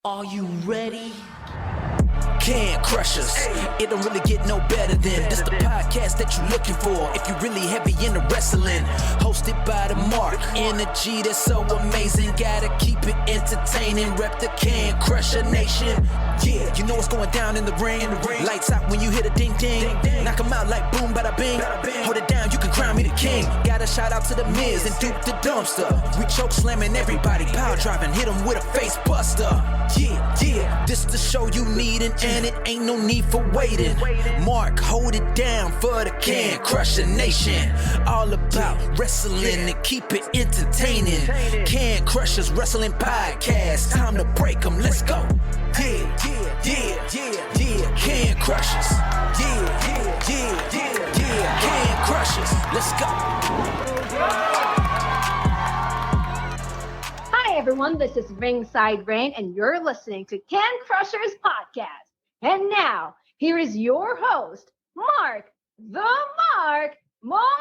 Are you ready? Can crush us. It don't really get no better than this the podcast that you're looking for. If you're really heavy into wrestling, hosted by the Mark. Energy that's so amazing. Gotta keep it entertaining. Rep the Can Crusher Nation. Yeah, you know what's going down in the ring. Lights out when you hit a ding ding. Knock 'em out like boom, bada bing. Hold it down, you can crown me the king. Got a shout out to the Miz and Duke the Dumpster. We choke slamming everybody, power driving, hit 'em with a face buster. Yeah, this the show you need, and it ain't no need for waiting. Mark, hold it down for the Can Crusher Nation. All about wrestling and keep it entertaining. Can Crushers Wrestling Podcast. Time to break 'em, let's go. Yeah, Can Crushers. Yeah, Can Crushers. Let's go. Hi everyone, this is Ringside Rain and you're listening to Can Crushers Podcast. And now, here is your host, Mark the Mark Martinez.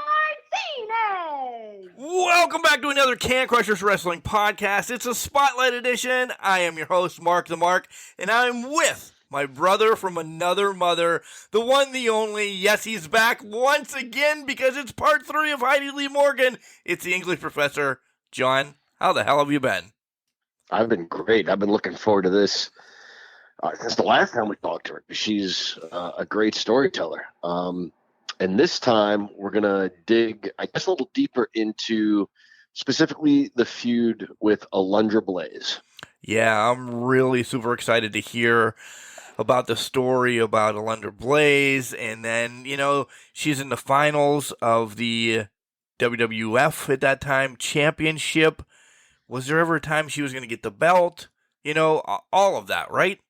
Welcome back to another Can Crushers Wrestling Podcast. It's a Spotlight edition. I am your host, Mark the Mark, and I'm with my brother from another mother, the one, the only. Yes, he's back once again because it's part 3 of Heidi Lee Morgan. It's the English professor, John. How the hell have you been? I've been great. I've been looking forward to this since the last time we talked to her. She's a great storyteller. And this time we're going to dig, I guess, a little deeper into specifically the feud with Alundra Blayze. Yeah, I'm really super excited to hear about the story about Alundra Blayze. And then, she's in the finals of the WWF at that time championship. Was there ever a time she was going to get the belt? All of that, right?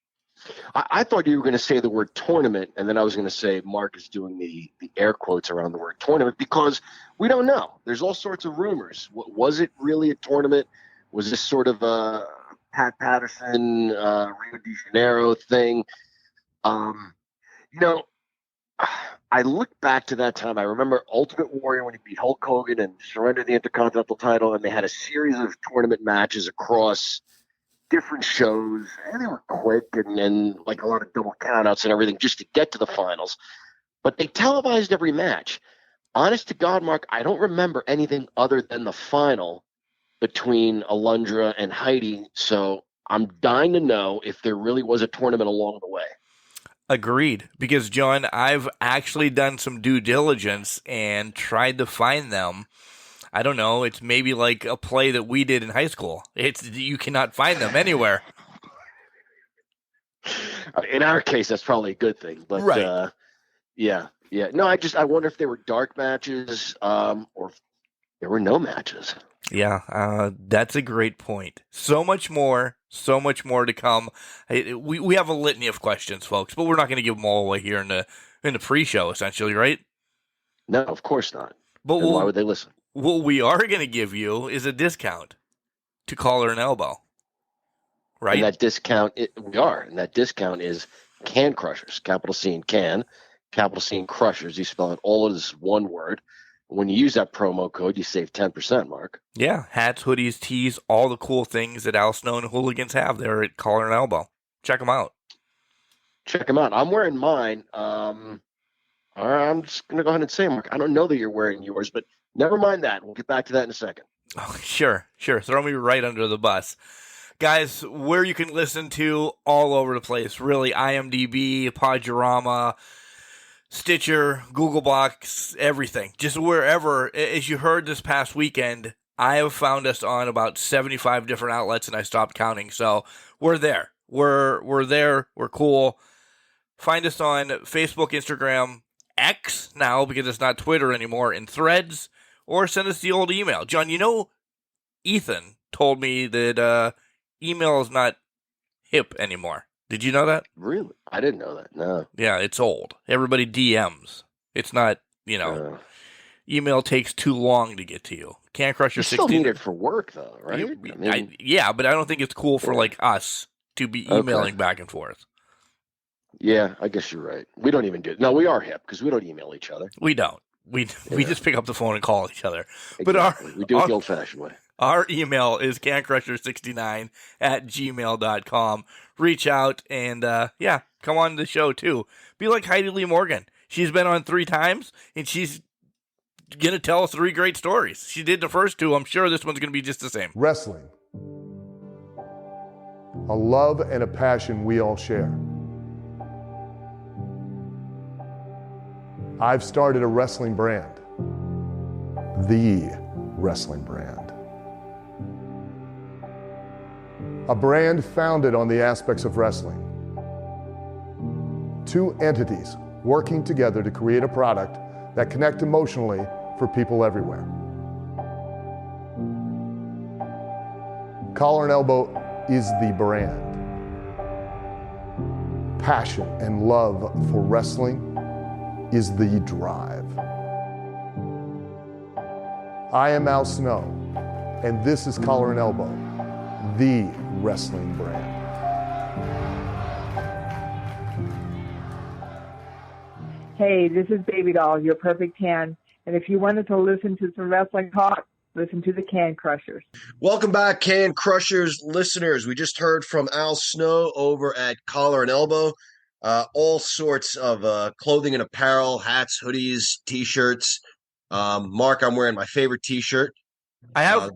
I thought you were going to say the word tournament, and then I was going to say Mark is doing the air quotes around the word tournament because we don't know. There's all sorts of rumors. Was it really a tournament? Was this sort of a Pat Patterson, Rio de Janeiro thing? I look back to that time. I remember Ultimate Warrior when he beat Hulk Hogan and surrendered the Intercontinental title, and they had a series of tournament matches across different shows, and they were quick and like a lot of double countouts and everything just to get to the finals. But they televised every match. Honest to God, Mark, I don't remember anything other than the final between Alundra and Heidi, so I'm dying to know if there really was a tournament along the way. Agreed. Because, John, I've actually done some due diligence and tried to find them. I don't know. It's maybe like a play that we did in high school. You cannot find them anywhere. In our case, that's probably a good thing. But right. Yeah. No, I wonder if they were dark matches or if there were no matches. Yeah, that's a great point. So much more to come. We have a litany of questions, folks, but we're not going to give them all away here in the pre-show, essentially, right? No, of course not. But why would they listen? What we are going to give you is a discount to Collar and Elbow, right? And that discount, and that discount is Can Crushers, capital C in Can, capital C in Crushers. You spell it all as one word. When you use that promo code, you save 10%, Mark. Yeah, hats, hoodies, tees, all the cool things that Al Snow and Hooligans have there at Collar and Elbow. Check them out. I'm wearing mine. I'm just going to go ahead and say, Mark, I don't know that you're wearing yours, but never mind that. We'll get back to that in a second. Oh, sure. Throw me right under the bus. Guys, where you can listen to all over the place, really, IMDb, Podurama, Stitcher, Google Box, everything. Just wherever. As you heard this past weekend, I have found us on about 75 different outlets, and I stopped counting. So we're there. We're there. We're cool. Find us on Facebook, Instagram, X now because it's not Twitter anymore, and Threads, or send us the old email. John, Ethan told me that email is not hip anymore. Did you know that? Really? I didn't know that, no. Yeah, it's old. Everybody DMs. It's not, email takes too long to get to you. Can Crusher 16. You still need it for work, though, right? But I don't think it's cool for, us to be emailing back and forth. Yeah, I guess you're right. We don't even do it. No, we are hip because we don't email each other. We don't. We just pick up the phone and call each other. Exactly. We do it the old-fashioned way. Our email is cancrusher69@gmail.com. Reach out and, come on the show too. Be like Heidi Lee Morgan. She's been on 3 times, and she's going to tell 3 great stories. She did the first 2. I'm sure this one's going to be just the same. Wrestling. A love and a passion we all share. I've started a wrestling brand. The wrestling brand. A brand founded on the aspects of wrestling. 2 entities working together to create a product that connect emotionally for people everywhere. Collar and Elbow is the brand. Passion and love for wrestling is the drive. I am Al Snow, and this is Collar and Elbow, the wrestling brand. Hey, this is Baby Doll, your perfect tan. And if you wanted to listen to some wrestling talk, listen to the Can Crushers. Welcome back, Can Crushers listeners. We just heard from Al Snow over at Collar and Elbow. All sorts of clothing and apparel, hats, hoodies, T-shirts. Mark, I'm wearing my favorite T-shirt. I have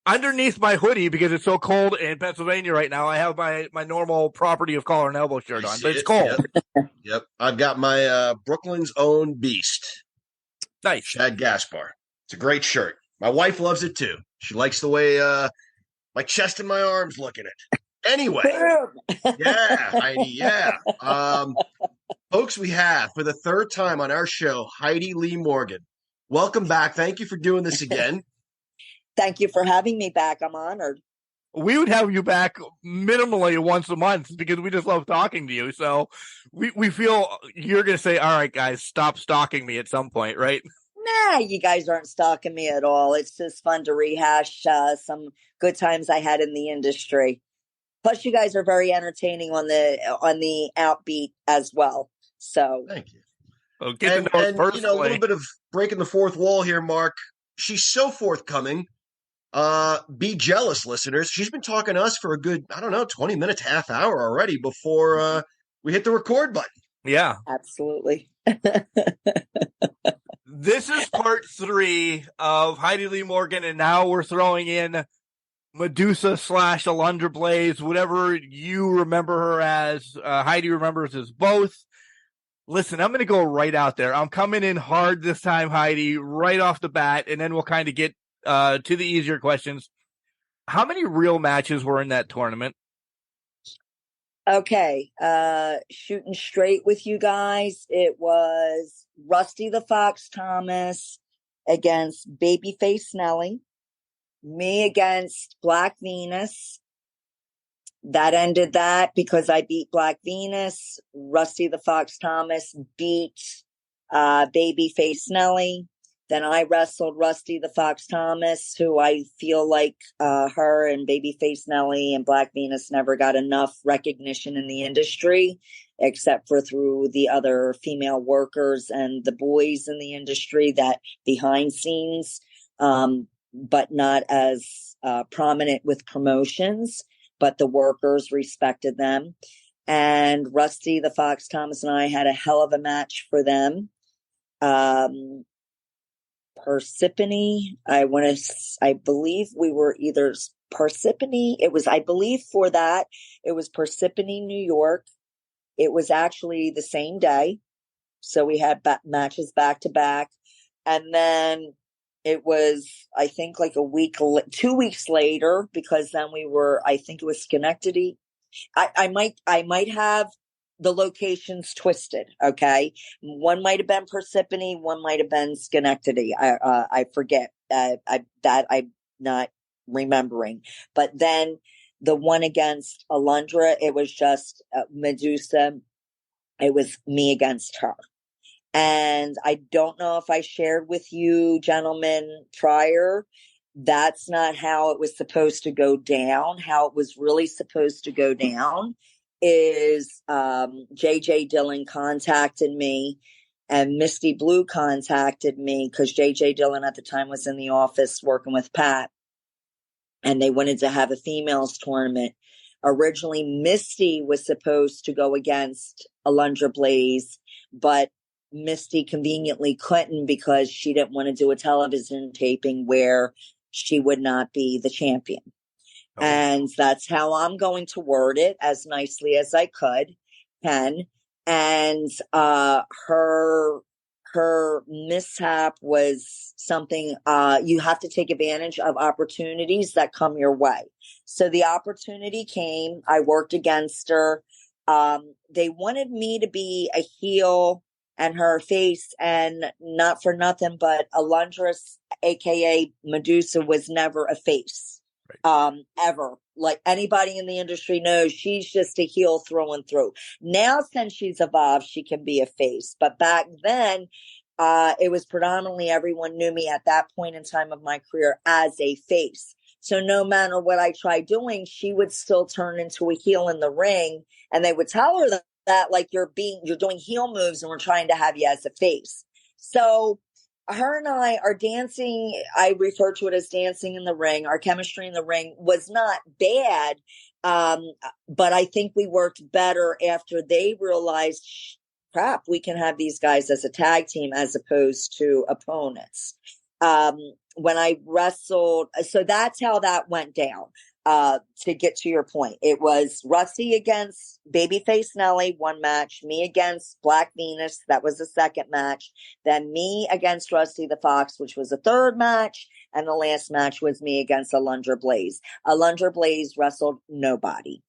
underneath my hoodie, because it's so cold in Pennsylvania right now, I have my normal Property of Collar and Elbow shirt on, but it's cold. Yep. I've got my Brooklyn's own Beast. Nice. Chad Gaspar. It's a great shirt. My wife loves it too. She likes the way my chest and my arms look in it. Anyway. Yeah, Heidi, yeah. Folks, we have, for the 3rd time on our show, Heidi Lee Morgan. Welcome back. Thank you for doing this again. Thank you for having me back. I'm honored. We would have you back minimally once a month because we just love talking to you. So we feel you're going to say, all right, guys, stop stalking me at some point, right? Nah, you guys aren't stalking me at all. It's just fun to rehash some good times I had in the industry. Plus, you guys are very entertaining on the outbeat as well. So thank you. Well, get to know us personally. A little bit of breaking the 4th wall here, Mark. She's so forthcoming. Be jealous, listeners. She's been talking to us for a good, 20 minutes, half hour already before we hit the record button. Yeah. Absolutely. This is part 3 of Heidi Lee Morgan, and now we're throwing in Medusa / Alundra Blayze, whatever you remember her as. Heidi remembers as both. Listen, I'm going to go right out there. I'm coming in hard this time, Heidi, right off the bat, and then we'll kind of get to the easier questions. How many real matches were in that tournament? Okay, shooting straight with you guys. It was Rusty the Fox Thomas against Babyface Nelly, me against Black Venus. That ended that because I beat Black Venus. Rusty the Fox Thomas beat Babyface Nelly. Then I wrestled Rusty the Fox Thomas, who I feel like her and Babyface Nelly and Black Venus never got enough recognition in the industry, except for through the other female workers and the boys in the industry that behind scenes, but not as prominent with promotions. But the workers respected them. And Rusty the Fox Thomas and I had a hell of a match for them. Persephone, I believe we were either Persephone. I believe for that, it was Persephone, New York. It was actually the same day. So we had matches back to back. And then it was, I think, like 2 weeks later, because then I think it was Schenectady. I might have the locations twisted. Okay. One might have been Persephone. One might have been Schenectady. I forget that I'm not remembering, but then the one against Alundra, it was just Medusa. It was me against her. And I don't know if I shared with you gentlemen prior, that's not how it was supposed to go down. How it was really supposed to go down is JJ Dillon contacted me and Misty Blue contacted me because JJ Dillon at the time was in the office working with Pat. and they wanted to have a females tournament. Originally, Misty was supposed to go against Alundra Blayze, but Misty conveniently couldn't because she didn't want to do a television taping where she would not be the champion. Oh. And that's how I'm going to word it as nicely as I can. And her mishap was something, you have to take advantage of opportunities that come your way. So the opportunity came, I worked against her. They wanted me to be a heel and her face, and not for nothing, but Alundra, aka Medusa, was never a face. Ever. Like anybody in the industry knows, she's just a heel through and through. Now, since she's evolved, she can be a face. But back then, it was predominantly everyone knew me at that point in time of my career as a face. So no matter what I tried doing, she would still turn into a heel in the ring, and they would tell her that like you're doing heel moves and we're trying to have you as a face. So her and I are dancing. I refer to it as dancing in the ring. Our chemistry in the ring was not bad. But I think we worked better after they realized, crap, we can have these guys as a tag team as opposed to opponents. When I wrestled, so that's how that went down. To get to your point, it was Rusty against Babyface Nelly, one match, me against Black Venus, that was the second match, then me against Rusty the Fox, which was the third match, and the last match was me against Alundra Blayze. Alundra Blayze wrestled nobody.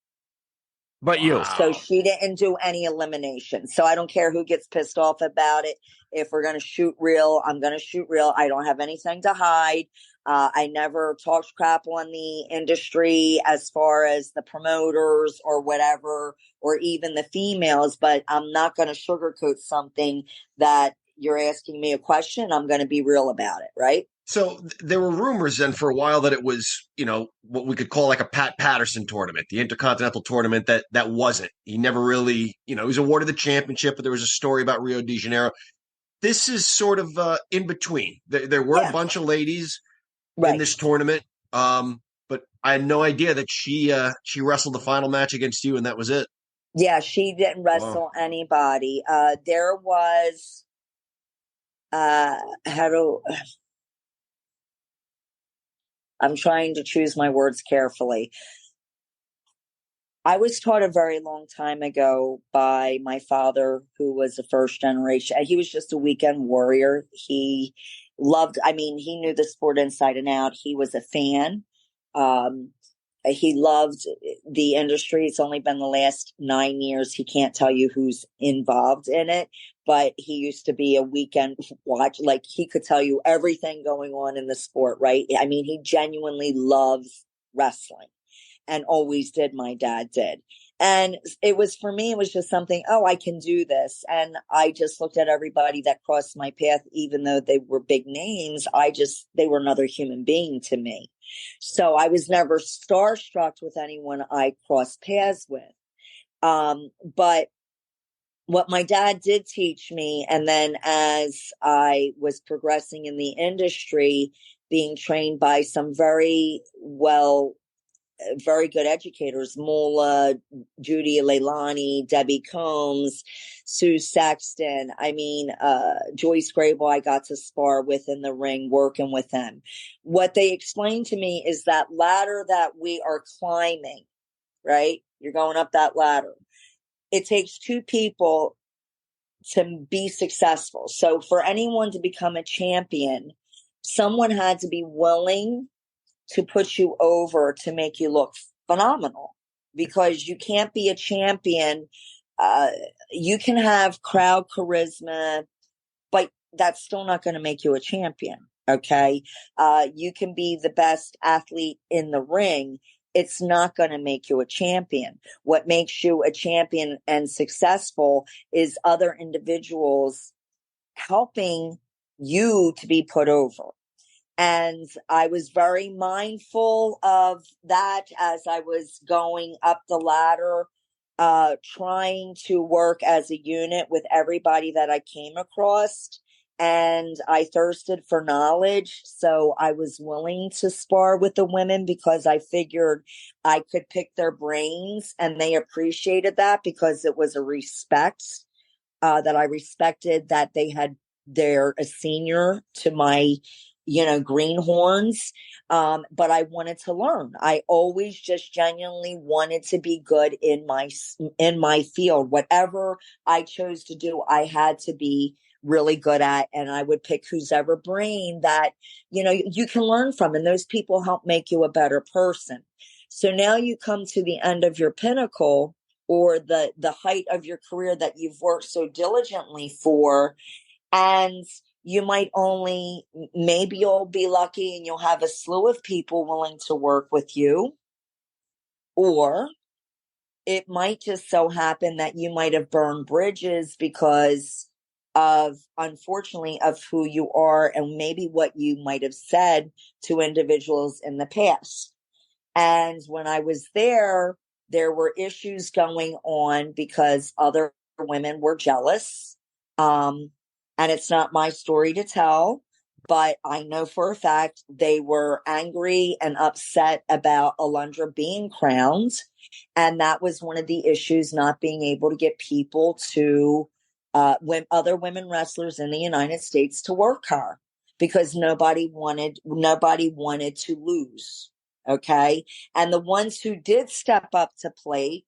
But you. So she didn't do any elimination. So I don't care who gets pissed off about it. If we're going to shoot real, I'm going to shoot real. I don't have anything to hide. I never talked crap on the industry as far as the promoters or whatever, or even the females, but I'm not going to sugarcoat something that you're asking me a question. I'm going to be real about it, right? So there were rumors then for a while that it was, what we could call like a Pat Patterson tournament, the Intercontinental tournament that wasn't. He never really, he was awarded the championship, but there was a story about Rio de Janeiro. This is sort of in between. There were a bunch of ladies in this tournament, but I had no idea that she wrestled the final match against you, and that was it. Yeah, she didn't wrestle anybody. There was I'm trying to choose my words carefully. I was taught a very long time ago by my father, who was a first generation. He was just a weekend warrior. He he knew the sport inside and out. He was a fan. He loved the industry. It's only been the last 9 years. He can't tell you who's involved in it, but he used to be a weekend watch. Like, he could tell you everything going on in the sport, right? I mean, he genuinely loves wrestling, and always did. My dad did. And it was, for me, it was just something, I can do this. And I just looked at everybody that crossed my path, even though they were big names. They were another human being to me. So I was never starstruck with anyone I crossed paths with. But what my dad did teach me, and then as I was progressing in the industry, being trained by some very good educators, Mola, Judy Leilani, Debbie Combs, Sue Sexton. Joyce Grable, I got to spar with in the ring, working with them. What they explained to me is that ladder that we are climbing, right? You're going up that ladder. It takes two people to be successful. So for anyone to become a champion, someone had to be willing to put you over to make you look phenomenal, because you can't be a champion. You can have crowd charisma, but that's still not going to make you a champion. Okay. You can be the best athlete in the ring. It's not going to make you a champion. What makes you a champion and successful is other individuals helping you to be put over. And I was very mindful of that as I was going up the ladder, trying to work as a unit with everybody that I came across. and I thirsted for knowledge. So I was willing to spar with the women because I figured I could pick their brains, and they appreciated that because it was a respect that I respected that they're a senior to my, greenhorns. But I wanted to learn. I always just genuinely wanted to be good in my field. Whatever I chose to do, I had to be really good at, and I would pick whose ever brain that, you can learn from, and those people help make you a better person. So now you come to the end of your pinnacle, or the height of your career that you've worked so diligently for, and you might maybe you'll be lucky and you'll have a slew of people willing to work with you, or it might just so happen that you might have burned bridges because of, unfortunately, of who you are and maybe what you might have said to individuals in the past. And when I was there were issues going on because other women were jealous. And it's not my story to tell, but I know for a fact they were angry and upset about Alundra being crowned. And that was one of the issues, not being able to get people to, when other women wrestlers in the United States to work her, because nobody wanted to lose. Okay. And the ones who did step up to plate,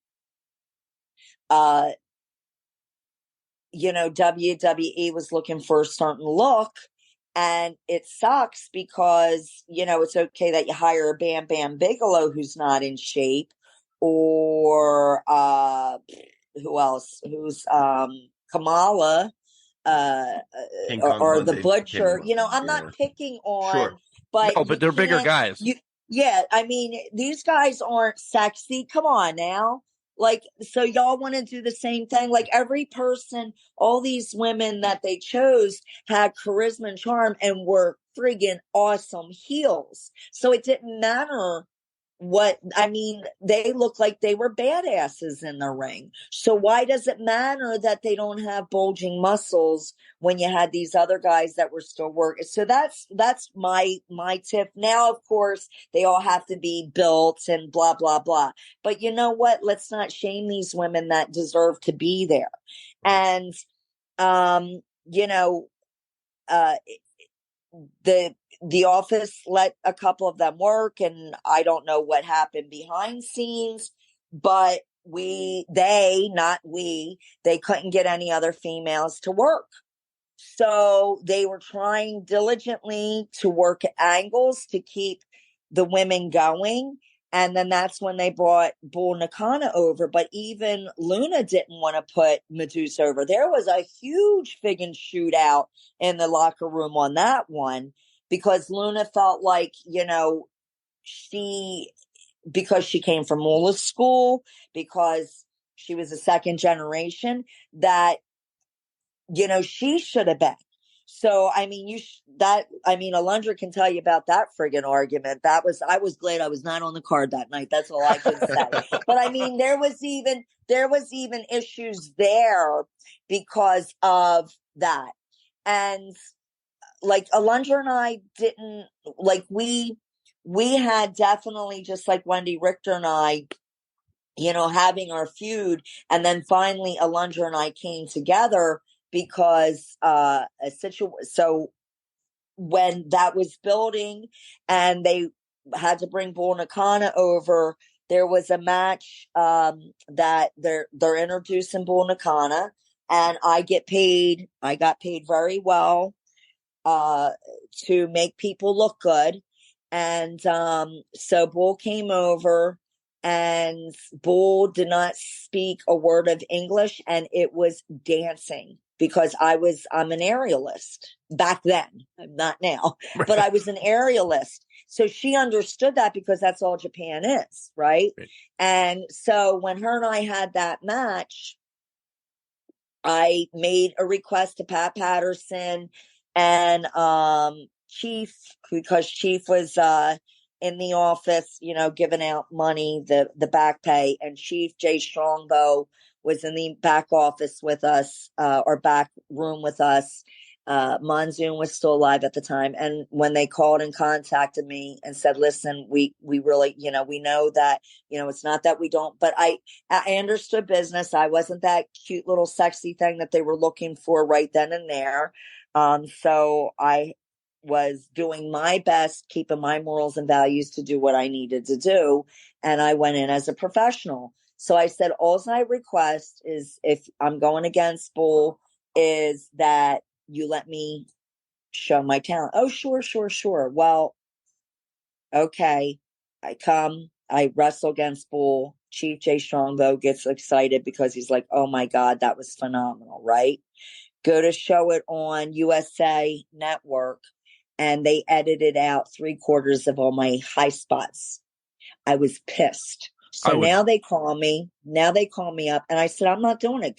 WWE was looking for a certain look, and it sucks because, it's okay that you hire a Bam Bam Bigelow who's not in shape, or, who else? Who's, Kamala, or the Butcher. I'm not picking on, sure. but No, but they're bigger guys. Yeah, I mean, these guys aren't sexy. Come on now. Like, so y'all want to do the same thing? Like, every person, all these women that they chose had charisma and charm and were friggin' awesome heels. So it didn't matter they look like they were badasses in the ring. So why does it matter that they don't have bulging muscles when you had these other guys that were still working? So that's my tip. Now, of course, they all have to be built and blah, blah, blah. But you know what? Let's not shame these women that deserve to be there. And, the office let a couple of them work, and I don't know what happened behind scenes, but they couldn't get any other females to work. So they were trying diligently to work angles to keep the women going. And then that's when they brought Bull Nakano over. But even Luna didn't want to put Medusa over. There was a huge friggin' shootout in the locker room on that one, because Luna felt like, because she came from Moolah school, because she was a second generation, that, she should have been. So, I mean, Alundra can tell you about that friggin' argument. I was glad I was not on the card that night. That's all I can say. But I mean, there was even issues there because of that. And like, Alundra and I didn't, like, we had definitely, just like Wendy Richter and I, having our feud. And then finally Alundra and I came together because so when that was building and they had to bring Bull Nakano over, there was a match that they're introducing Bull Nakano, and I got paid very well to make people look good. And so Bull came over, and Bull did not speak a word of English, and it was dancing, because I'm an aerialist back then. I'm not now, but I was an aerialist. So she understood that, because that's all Japan is, right? And so when her and I had that match, I made a request to Pat Patterson and Chief, because Chief was in the office, giving out money, the back pay, and Chief Jay Strongbow was in the back office with us, or back room with us. Monsoon was still alive at the time. And when they called and contacted me and said, listen, we really, we know that, it's not that we don't, but I understood business. I wasn't that cute little sexy thing that they were looking for right then and there. So I was doing my best, keeping my morals and values to do what I needed to do. And I went in as a professional. So I said, all I request is, if I'm going against Bull, is that you let me show my talent. Oh, sure. Well, okay. I come, I wrestle against Bull. Chief Jay Strongbow gets excited because he's like, oh my God, that was phenomenal, right? Go to show it on USA Network, and they edited out 3/4 of all my high spots. I was pissed. So now they call me up, and I said, I'm not doing it.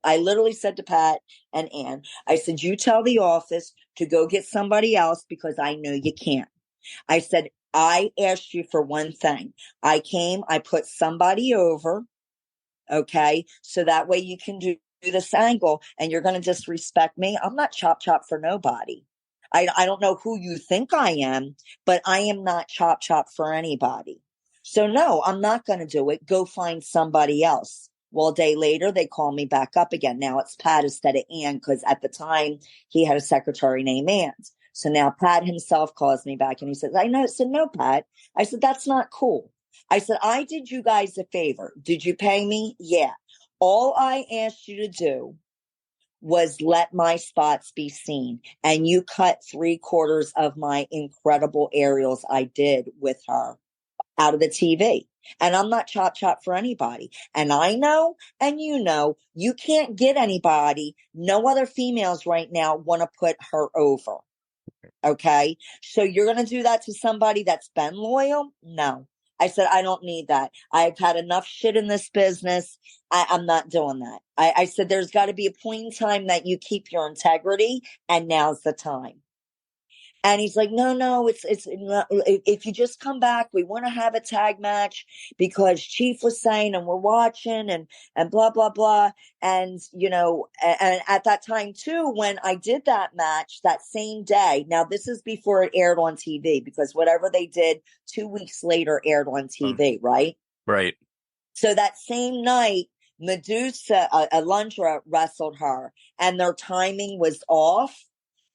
I literally said to Pat and Ann, I said, you tell the office to go get somebody else because I know you can't. I said, I asked you for one thing. I came, I put somebody over, okay? So that way you can do this angle, and you're going to disrespect me. I'm not chop for nobody. I don't know who you think I am, but I am not chop for anybody. So no, I'm not going to do it. Go find somebody else. Well, a day later, they call me back up again. Now it's Pat instead of Ann, because at the time he had a secretary named Ann. So now Pat himself calls me back and he says, I know. I said, no, Pat. I said, that's not cool. I said, I did you guys a favor. Did you pay me? Yeah. All I asked you to do was let my spots be seen. And you cut 3/4 of my incredible aerials I did with her out of the TV. And I'm not chop for anybody. And I know, and you can't get anybody. No other females right now want to put her over. Okay. So you're going to do that to somebody that's been loyal? No. I said, I don't need that. I've had enough shit in this business. I'm not doing that. I said, there's got to be a point in time that you keep your integrity, and now's the time. And he's like, no, it's if you just come back, we want to have a tag match because Chief was saying, and we're watching and blah, blah, blah. And, and at that time too, when I did that match that same day, now this is before it aired on TV, because whatever they did 2 weeks later aired on TV, right? Right. So that same night, Medusa, Alundra wrestled her, and their timing was off.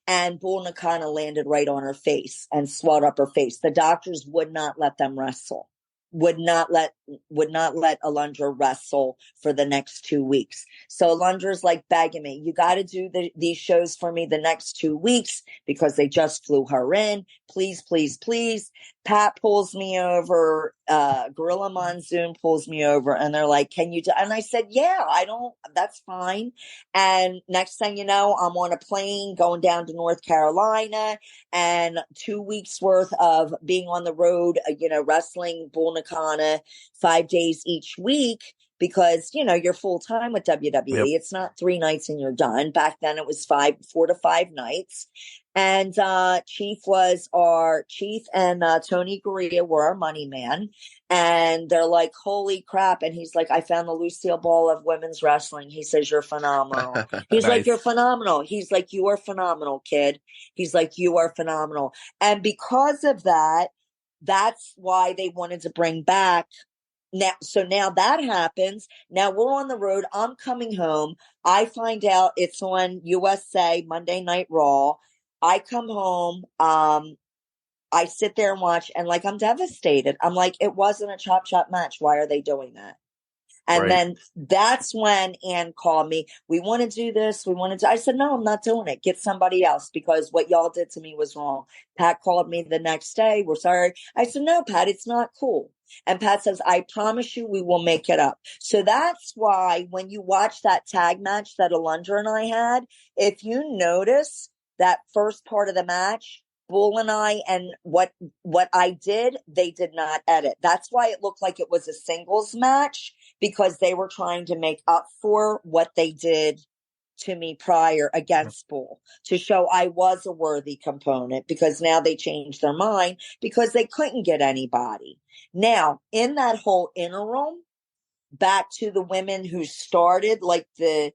And Bull Nakano landed right on her face and swelled up her face. The doctors would not let them wrestle. Would not let Alundra wrestle for the next 2 weeks. So Alundra's like begging me, you got to do these shows for me the next 2 weeks because they just flew her in. Please, please, please. Pat pulls me over. Gorilla Monsoon pulls me over, and they're like, can you do? And I said, yeah, that's fine. And next thing you know, I'm on a plane going down to North Carolina, and 2 weeks worth of being on the road, wrestling Bull Nakano 5 days each week, because, you're full time with WWE. Yep. It's not 3 nights and you're done. Back then it was 4 to 5 nights. And Chief and Tony Gurria were our money man. And they're like, holy crap. And he's like, I found the Lucille Ball of women's wrestling. He says, you're phenomenal. He's like, you're phenomenal. He's like, you are phenomenal, kid. He's like, you are phenomenal. And because of that, that's why they wanted to bring back. Now that happens. Now we're on the road. I'm coming home. I find out it's on USA Monday Night Raw. I come home. I sit there and watch, and I'm devastated. I'm like, it wasn't a chop match. Why are they doing that? And then that's when Ann called me. We want to do this. I said, no, I'm not doing it. Get somebody else, because what y'all did to me was wrong. Pat called me the next day. We're sorry. I said, no, Pat, it's not cool. And Pat says, I promise you we will make it up. So that's why when you watch that tag match that Alundra and I had, if you notice that first part of the match, Bull and I, and what I did, they did not edit. That's why it looked like it was a singles match, because they were trying to make up for what they did to me prior against Bull, to show I was a worthy component, because now they changed their mind because they couldn't get anybody. Now, in that whole interim, back to the women who started the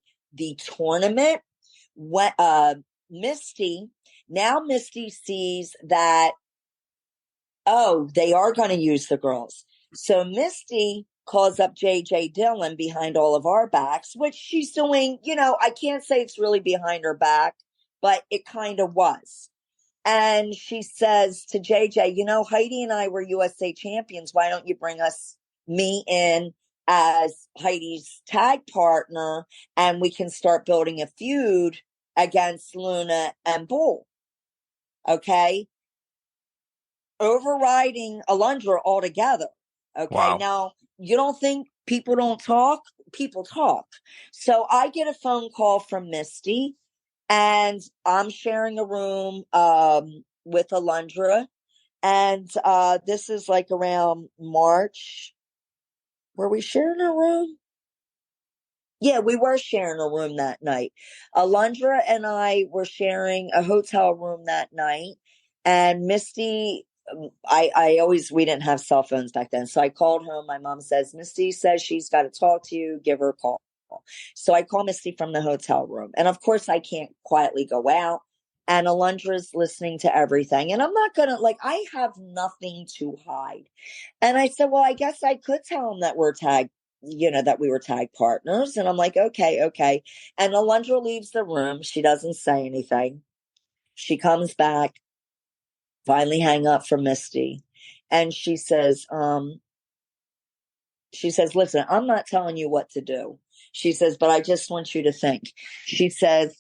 tournament, Misty sees that, oh, they are going to use the girls. So Misty calls up JJ Dillon behind all of our backs, which she's doing, I can't say it's really behind her back, but it kind of was. And she says to JJ, Heidi and I were USA champions. Why don't you bring me in as Heidi's tag partner, and we can start building a feud against Luna and Bull. Okay. Overriding Alundra altogether. Okay. Wow. Now, you don't think people don't talk? People talk. So I get a phone call from Misty, and I'm sharing a room with Alundra. And this is like around March. Were we sharing a room? Yeah, we were sharing a room that night. Alundra and I were sharing a hotel room that night. And Misty, we didn't have cell phones back then. So I called home. My mom says, Misty says she's got to talk to you. Give her a call. So I call Misty from the hotel room. And of course, I can't quietly go out. And Alundra's listening to everything. And I'm not going to, I have nothing to hide. And I said, well, I guess I could tell him that we're tagged, that we were tag partners. And I'm like, okay. And Alundra leaves the room. She doesn't say anything. She comes back, finally hang up from Misty. And she says, listen, I'm not telling you what to do. She says, but I just want you to think. She says,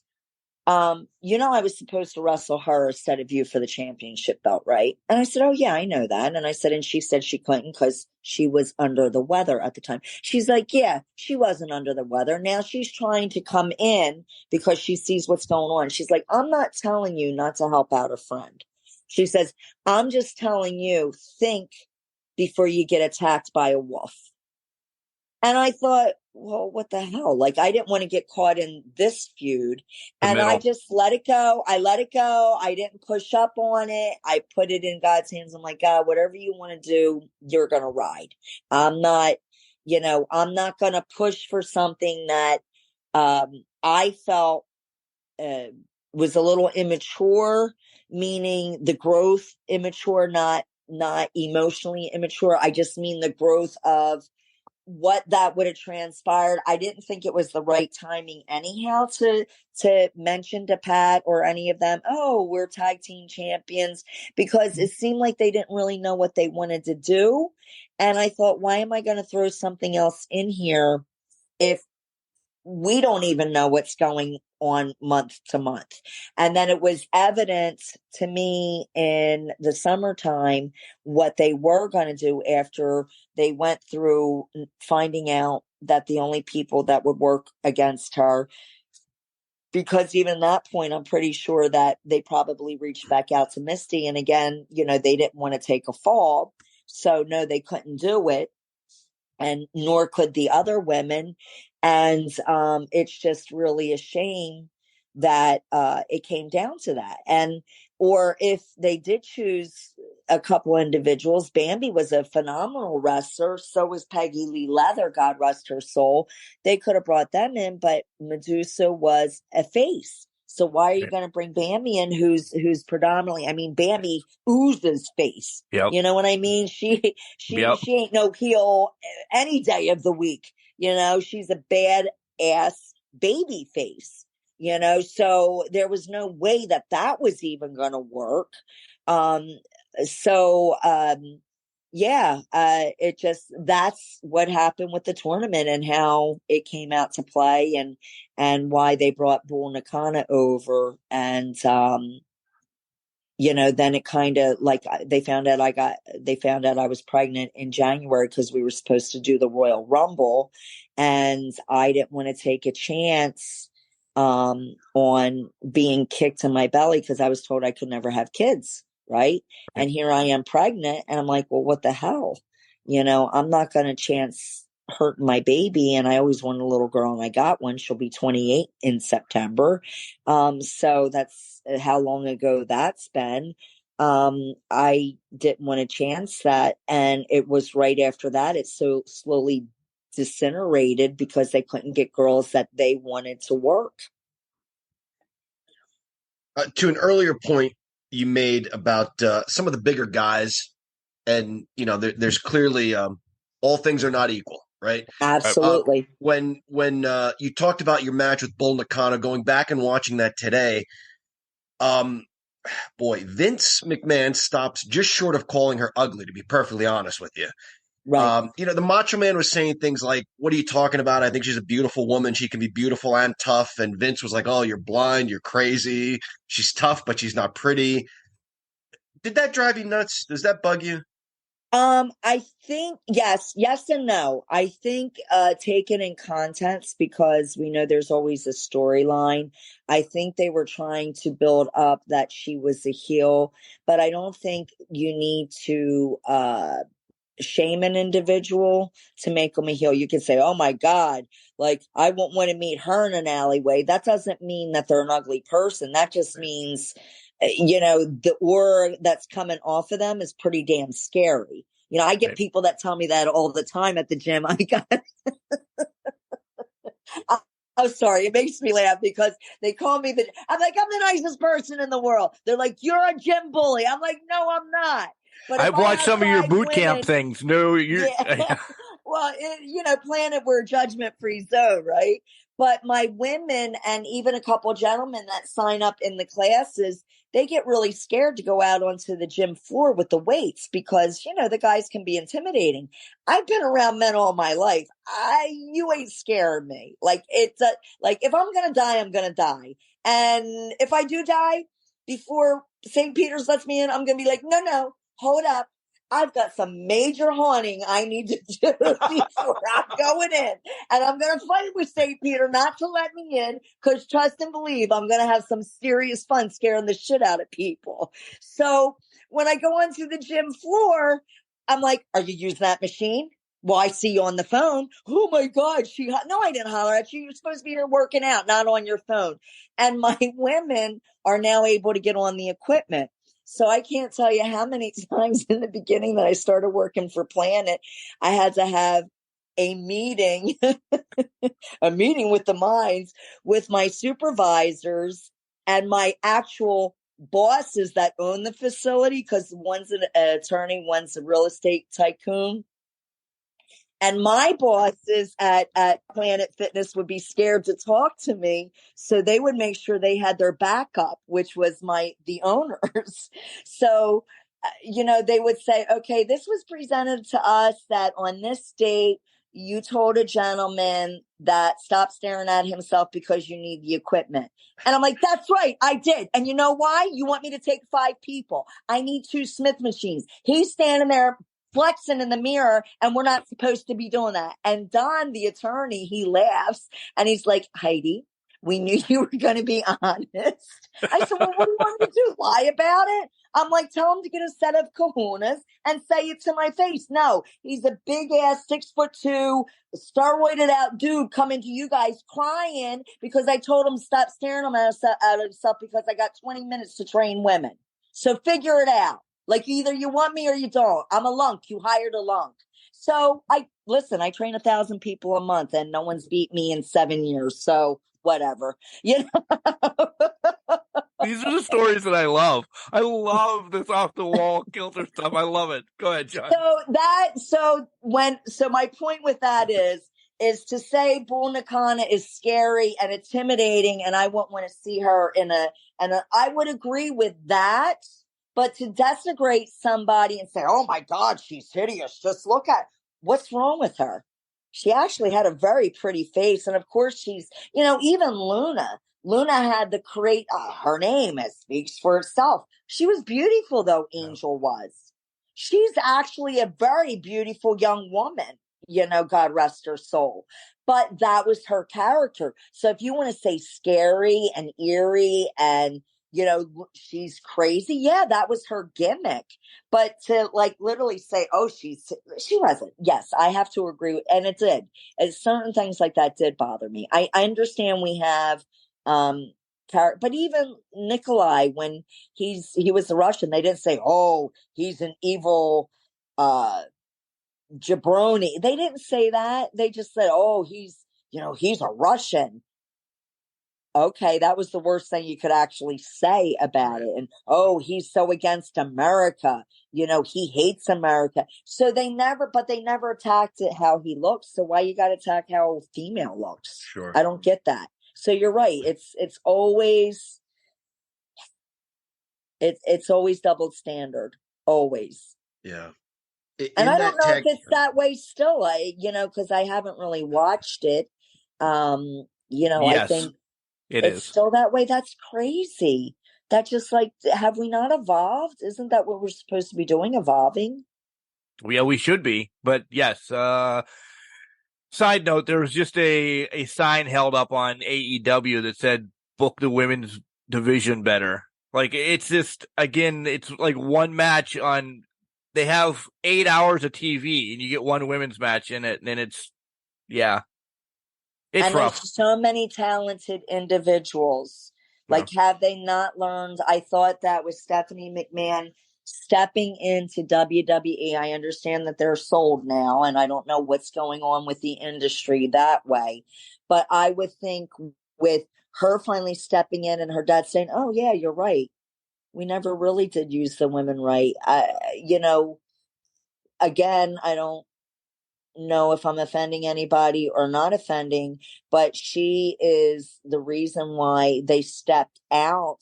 I was supposed to wrestle her instead of you for the championship belt, right? And I said, oh yeah, I know that. And I said, and she said she couldn't because she was under the weather at the time. She's like, yeah, she wasn't under the weather. Now she's trying to come in because she sees what's going on. She's like, I'm not telling you not to help out a friend. She says, I'm just telling you, think before you get attacked by a wolf. And I thought, well, what the hell? I didn't want to get caught in this feud. And I just let it go. I let it go. I didn't push up on it. I put it in God's hands. I'm like, God, whatever you want to do, you're going to ride. I'm not going to push for something that I felt was a little immature, meaning the growth immature, not emotionally immature. I just mean the growth of what that would have transpired. I didn't think it was the right timing anyhow to mention to Pat or any of them, oh, we're tag team champions, because it seemed like they didn't really know what they wanted to do. And I thought, why am I going to throw something else in here if we don't even know what's going on month to month? And then it was evident to me in the summertime what they were going to do after they went through finding out that the only people that would work against her, because even at that point, I'm pretty sure that they probably reached back out to Misty. And again, they didn't want to take a fall. So no, they couldn't do it. And nor could the other women. And it's just really a shame that it came down to that. And or if they did choose a couple individuals, Bambi was a phenomenal wrestler. So was Peggy Lee Leather, God rest her soul. They could have brought them in, but Medusa was a face. So why are you going to bring Bambi in, who's predominantly? Bambi oozes face. Yep. You know what I mean? She ain't no heel any day of the week. She's a bad ass baby face. So there was no way that was even going to work. It just, that's what happened with the tournament and how it came out to play and why they brought Bull Nakano over. And, then it kind of they found out I was pregnant in January because we were supposed to do the Royal Rumble, and I didn't want to take a chance on being kicked in my belly because I was told I could never have kids. Right. And here I am pregnant, and I'm like, well, what the hell? I'm not going to chance hurting my baby. And I always wanted a little girl, and I got one. She'll be 28 in September. So that's how long ago that's been. I didn't want to chance that. And it was right after that. It so slowly disintegrated because they couldn't get girls that they wanted to work. To an earlier point you made about some of the bigger guys, and there's clearly all things are not equal, right? Absolutely. When you talked about your match with Bull Nakano, going back and watching that today, boy, Vince McMahon stops just short of calling her ugly, to be perfectly honest with you. Right. The Macho Man was saying things like, "What are you talking about? I think she's a beautiful woman. She can be beautiful and tough." And Vince was like, "Oh, you're blind. You're crazy. She's tough, but she's not pretty." Did that drive you nuts? Does that bug you? I think yes and no. I think taken in context, because we know there's always a storyline. I think they were trying to build up that she was a heel, but I don't think you need to shame an individual to make them a heel. You can say, "Oh my God, like I won't want to meet her in an alleyway." That doesn't mean that they're an ugly person. That just means, the aura that's coming off of them is pretty damn scary. I get people that tell me that all the time at the gym. I'm sorry. It makes me laugh because they call me I'm like, I'm the nicest person in the world. They're like, "You're a gym bully." I'm like, "No, I'm not." But I've watched some of your boot camp women, things. No, you're. yeah. Well, planet we're a judgment-free zone, right? But my women and even a couple gentlemen that sign up in the classes, they get really scared to go out onto the gym floor with the weights because, the guys can be intimidating. I've been around men all my life. You ain't scaring me. Like like if I'm going to die, I'm going to die. And if I do die before St. Peter's lets me in, I'm going to be like, no, hold up. I've got some major haunting I need to do before I'm going in. And I'm going to fight with St. Peter not to let me in, because trust and believe I'm going to have some serious fun scaring the shit out of people. So when I go onto the gym floor, I'm like, "Are you using that machine?" "Well, I see you on the phone." "Oh my God, no, I didn't holler at you. You're supposed to be here working out, not on your phone." And my women are now able to get on the equipment. So I can't tell you how many times in the beginning that I started working for Planet, I had to have a meeting, a meeting with the minds, with my supervisors and my actual bosses that own the facility, because one's an attorney, one's a real estate tycoon. And my bosses at Planet Fitness would be scared to talk to me. So they would make sure they had their backup, which was the owners. So, they would say, "Okay, this was presented to us that on this date, you told a gentleman that stop staring at himself because you need the equipment." And I'm like, "That's right, I did. And you know why? You want me to take 5 people. I need 2 Smith machines." He's standing there flexing in the mirror, and we're not supposed to be doing that. And Don, the attorney, he laughs and he's like, "Heidi, we knew you were going to be honest." I said, "Well, what do you want me to do? Lie about it?" I'm like, "Tell him to get a set of kahunas and say it to my face." No, he's a big ass 6'2", steroided out dude coming to you guys crying because I told him stop staring at himself because I got 20 minutes to train women. So figure it out. Like, either you want me or you don't. I'm a lunk. You hired a lunk. So I train 1,000 people a month and no one's beat me in 7 years. So whatever, These are the stories that I love. I love this off the wall kilter stuff. I love it. Go ahead, John. So my point with that is to say Bull Nakano is scary and intimidating, and I wouldn't want to see her I would agree with that. But to denigrate somebody and say, "Oh my God, she's hideous. Just look at what's wrong with her." She actually had a very pretty face. And of course she's, even Luna had the great, her name, it speaks for itself. She was beautiful though, Angel was. She's actually a very beautiful young woman, God rest her soul. But that was her character. So if you want to say scary and eerie and, she's crazy, yeah, that was her gimmick. But to literally say, "Oh, she wasn't." Yes, I have to agree with, and it did. And certain things like that did bother me. I understand we have but even Nikolai, when he was a Russian, they didn't say, "Oh, he's an evil jabroni." They didn't say that. They just said, "Oh, he's a Russian." okay, that was the worst thing you could actually say about it. And, oh, he's so against America. He hates America. So they never attacked it how he looks. So why you got to attack how a female looks? Sure. I don't get that. So you're right. It's always, it's always double standard. Always. Yeah. And I don't know if it's that way still, because I haven't really watched it. I Yes, think it's still that way. That's crazy. That just have we not evolved? Isn't that what we're supposed to be doing? Evolving? Yeah, we should be. But yes, side note, there was just a sign held up on AEW that said, book the women's division better. Like, it's just, again, it's like one match on, they have 8 hours of TV and you get one women's match in it. And it's, yeah, it's rough. There's so many talented individuals. Like, have they not learned? I thought that with Stephanie McMahon stepping into WWE, I understand that they're sold now, and I don't know what's going on with the industry that way. But I would think with her finally stepping in and her dad saying, oh, yeah, you're right. We never really did use the women right. Again, I don't know if I'm offending anybody or not offending, but she is the reason why they stepped out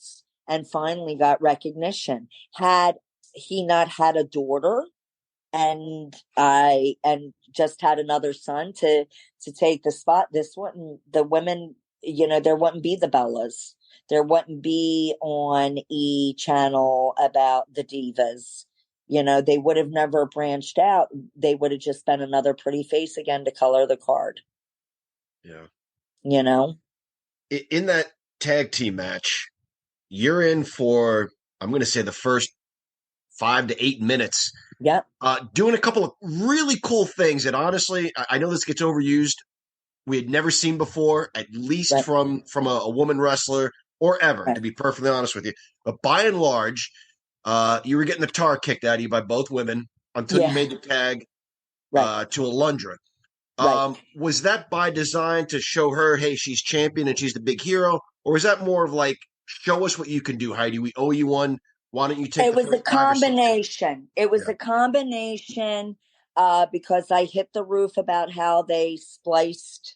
and finally got recognition. Had he not had a daughter and just had another son to take the spot, the women, there wouldn't be the Bellas. There wouldn't be on E! Channel about the divas. They would have never branched out. They would have just been another pretty face again to color the card. Yeah. In that tag team match, you're in for, I'm going to say, the first 5 to 8 minutes. Yep. Doing a couple of really cool things that, honestly, I know this gets overused. We had never seen before, at least from a woman wrestler or ever, to be perfectly honest with you. But by and large, you were getting the tar kicked out of you by both women until you made the tag to Alundra. Was that by design to show her, hey, she's champion and she's the big hero? Or is that more of like, show us what you can do, Heidi? We owe you one. Why don't you take it? Was a combination. It was a combination because I hit the roof about how they spliced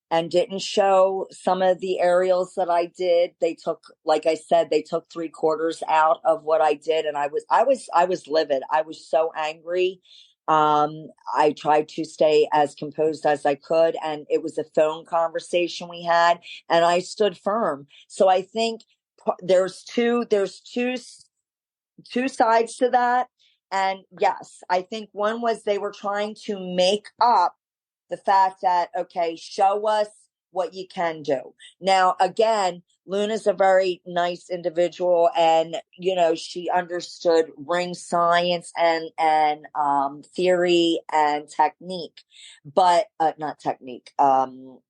and didn't show some of the aerials that I did. They took, like I said, they took 3/4 out of what I did. And I was livid. I was so angry. I tried to stay as composed as I could. And it was a phone conversation we had, and I stood firm. So I think there's two sides to that. And yes, I think one was they were trying to make up the fact that, okay, show us what you can do. Now, again, Luna's a very nice individual, and, she understood ring science and theory and technique, but not technique. What's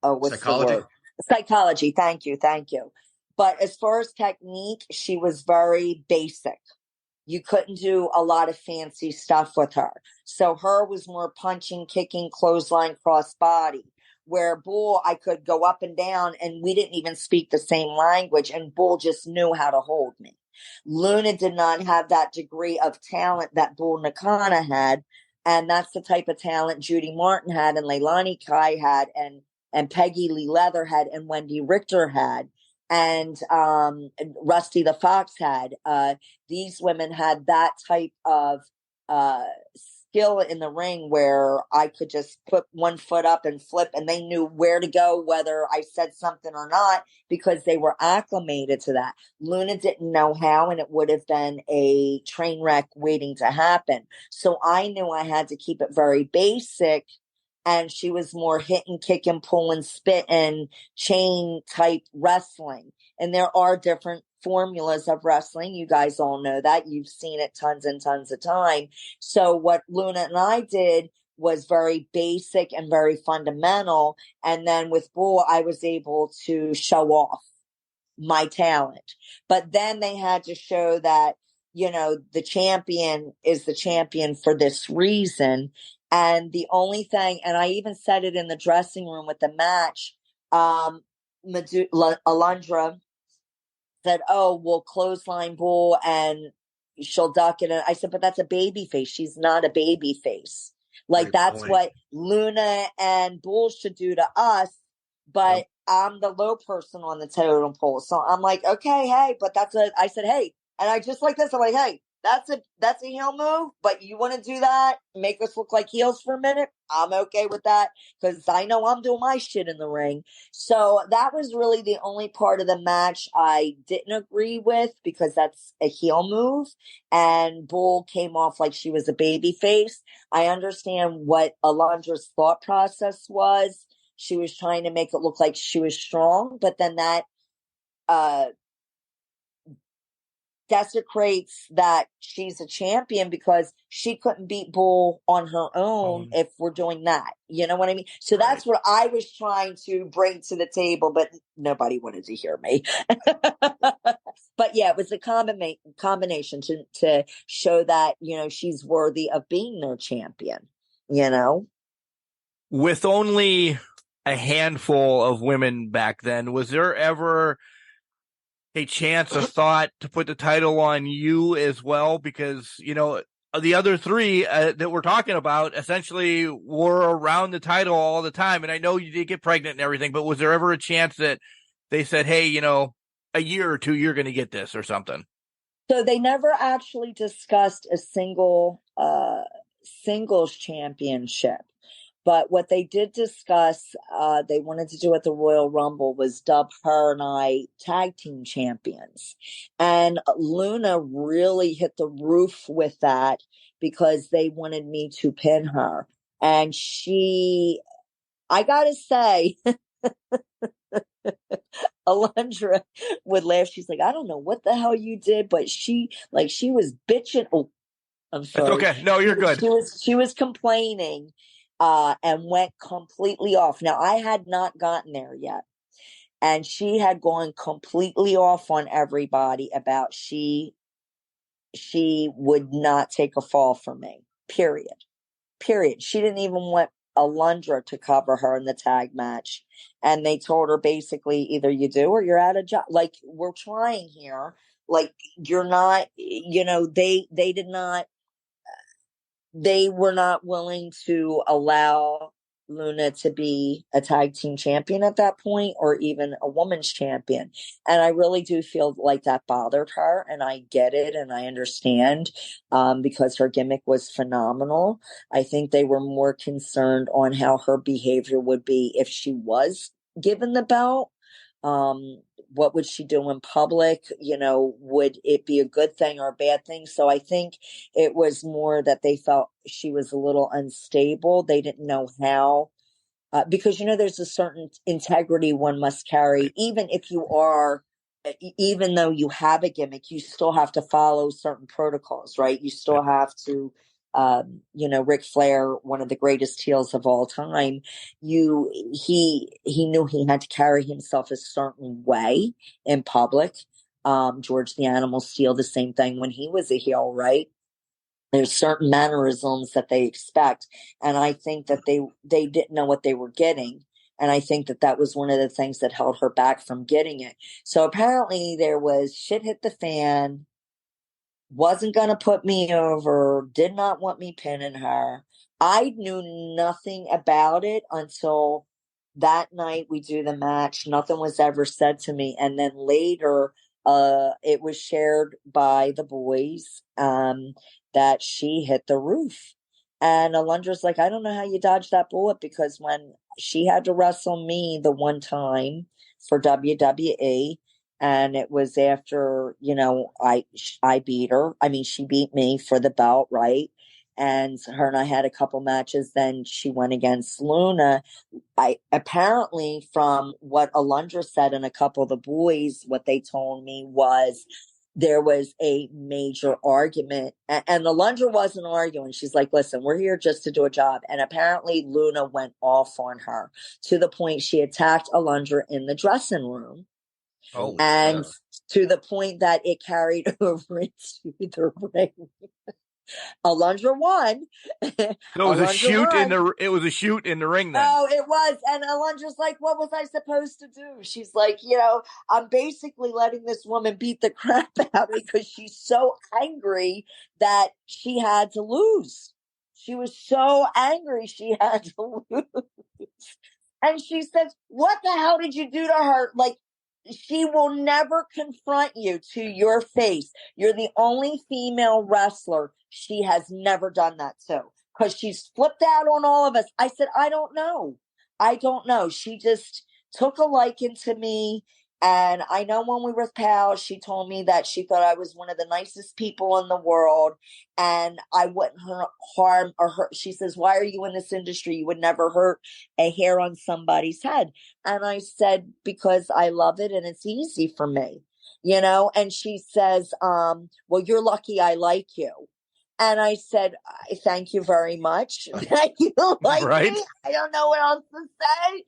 psychology? The word? Psychology. Thank you. But as far as technique, she was very basic. You couldn't do a lot of fancy stuff with her. So her was more punching, kicking, clothesline, cross body. Where Bull, I could go up and down, and we didn't even speak the same language, and Bull just knew how to hold me. Luna did not have that degree of talent that Bull Nakano had, and that's the type of talent Judy Martin had, and Leilani Kai had, and Peggy Lee Leather had, and Wendy Richter had. And Rusty the Fox had. These women had that type of skill in the ring where I could just put one foot up and flip, and they knew where to go, whether I said something or not, because they were acclimated to that. Luna didn't know how, and it would have been a train wreck waiting to happen. So I knew I had to keep it very basic. And she was more hitting, kicking, pulling, spitting, chain type wrestling. And there are different formulas of wrestling. You guys all know that. You've seen it tons and tons of time. So what Luna and I did was very basic and very fundamental. And then with Bull, I was able to show off my talent. But then they had to show that, the champion is the champion for this reason. And the only thing, and I even said it in the dressing room with the match, Alundra said, "Oh, we'll clothesline Bull and she'll duck it." And I said, "But that's a baby face. She's not a baby face. Like Great that's point. what Luna and Bull should do to us." But Yep. I'm the low person on the totem pole, so I'm like, "Okay, hey," but I said, "Hey," and I just like this. I'm like, "Hey, that's a heel move, but you want to do that? Make us look like heels for a minute? I'm okay with that because I know I'm doing my shit in the ring." So that was really the only part of the match I didn't agree with because that's a heel move. And Bull came off like she was a baby face. I understand what Alundra's thought process was. She was trying to make it look like she was strong, but then that desecrates that she's a champion because she couldn't beat Bull on her own if we're doing that. You know what I mean? So Right. that's what I was trying to bring to the table, but nobody wanted to hear me. But yeah, it was a combination to show that, she's worthy of being their champion, With only a handful of women back then, was there ever a chance, a thought to put the title on you as well? Because, the other three that we're talking about essentially were around the title all the time. And I know you did get pregnant and everything, but was there ever a chance that they said, hey, a year or two, you're going to get this or something? So they never actually discussed a singles championship. But what they did discuss, they wanted to do at the Royal Rumble was dub her and I tag team champions. And Luna really hit the roof with that because they wanted me to pin her. And I gotta say, Alundra would laugh. She's like, "I don't know what the hell you did," but she was bitching. Oh, I'm That's sorry. okay. No, you're good. She was complaining and went completely off. Now, I had not gotten there yet. And she had gone completely off on everybody about she would not take a fall for me. Period. She didn't even want Alundra to cover her in the tag match. And they told her basically either you do or you're out of job. Like, we're trying here. Like, you're not, they were not willing to allow Luna to be a tag team champion at that point or even a woman's champion. And I really do feel like that bothered her. And I get it and I understand because her gimmick was phenomenal. I think they were more concerned on how her behavior would be if she was given the belt. What would she do in public? Would it be a good thing or a bad thing? So I think it was more that they felt she was a little unstable. They didn't know how, because, there's a certain integrity one must carry, even though you have a gimmick, you still have to follow certain protocols, right? You still have to, Ric Flair, one of the greatest heels of all time, he knew he had to carry himself a certain way in public. George the Animal Steel, the same thing when he was a heel, right? There's certain mannerisms that they expect. And I think that they didn't know what they were getting. And I think that was one of the things that held her back from getting it. So apparently there was shit hit the fan, wasn't going to put me over, did not want me pinning her. I knew nothing about it until that night we do the match. Nothing was ever said to me. And then later, it was shared by the boys that she hit the roof. And Alundra's like, I don't know how you dodged that bullet because when she had to wrestle me the one time for WWE, and it was after, I beat her. I mean, she beat me for the belt, right? And her and I had a couple matches. Then she went against Luna. Apparently from what Alundra said and a couple of the boys, what they told me was there was a major argument and Alundra wasn't arguing. She's like, listen, we're here just to do a job. And apparently Luna went off on her to the point she attacked Alundra in the dressing room. And to the point that it carried over into the ring. Alundra won. So it was a shoot in the ring then. Oh, it was. And Alundra's like, what was I supposed to do? She's like, I'm basically letting this woman beat the crap out of me because she's so angry that she had to lose. She was so angry she had to lose. And she says, what the hell did you do to her? Like, she will never confront you to your face. You're the only female wrestler she has never done that to, because she's flipped out on all of us. I said, I don't know. She just took a liking to me. And I know when we were pals, she told me that she thought I was one of the nicest people in the world and I wouldn't harm or hurt. She says, why are you in this industry? You would never hurt a hair on somebody's head. And I said, because I love it and it's easy for me, and she says, well, you're lucky I like you. And I said, thank you very much. That you like me. I don't know what else to say.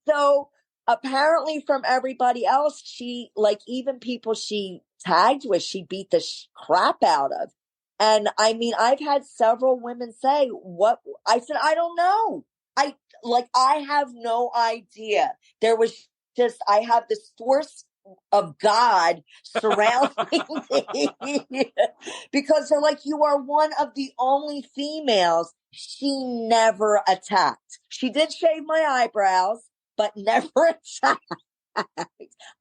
So apparently from everybody else, she, like, even people she tagged with, she beat the crap out of. And I mean, I've had several women say, what? I said, I don't know. I have no idea. There was just, I have this force of God surrounding me because they're like, you are one of the only females she never attacked. She did shave my eyebrows, but never attacked.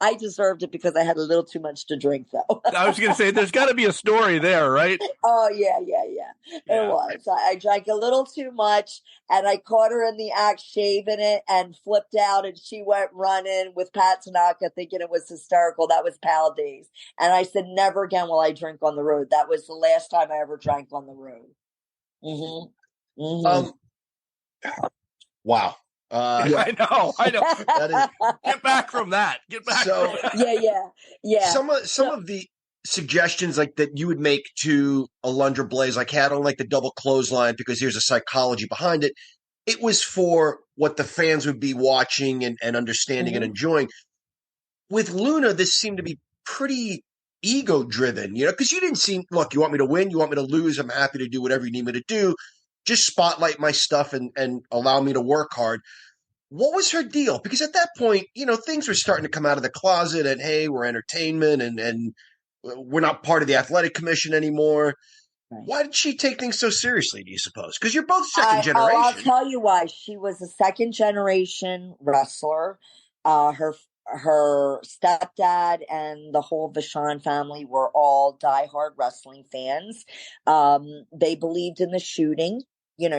I deserved it because I had a little too much to drink, though. I was going to say, there's got to be a story there, right? Oh, yeah. It was. I drank a little too much, and I caught her in the act shaving it and flipped out, and she went running with Tatanka thinking it was hysterical. That was pal days. And I said, never again will I drink on the road. That was the last time I ever drank on the road. Mm-hmm. Mm-hmm. Wow. I know. That is, get back from that. From it. Yeah. Some of the suggestions like that you would make to Alundra Blayze, like, hey, I don't like the double clothesline because there's a psychology behind it. It was for what the fans would be watching and understanding and enjoying. With Luna, this seemed to be pretty ego driven, because you didn't seem, look, you want me to win, you want me to lose, I'm happy to do whatever you need me to do. Just spotlight my stuff and allow me to work hard. What was her deal? Because at that point, things were starting to come out of the closet and, hey, we're entertainment and we're not part of the athletic commission anymore. Right. Why did she take things so seriously, do you suppose? Because you're both second generation. I'll tell you why. She was a second generation wrestler. Her stepdad and the whole Vachon family were all diehard wrestling fans. They believed in the shooting,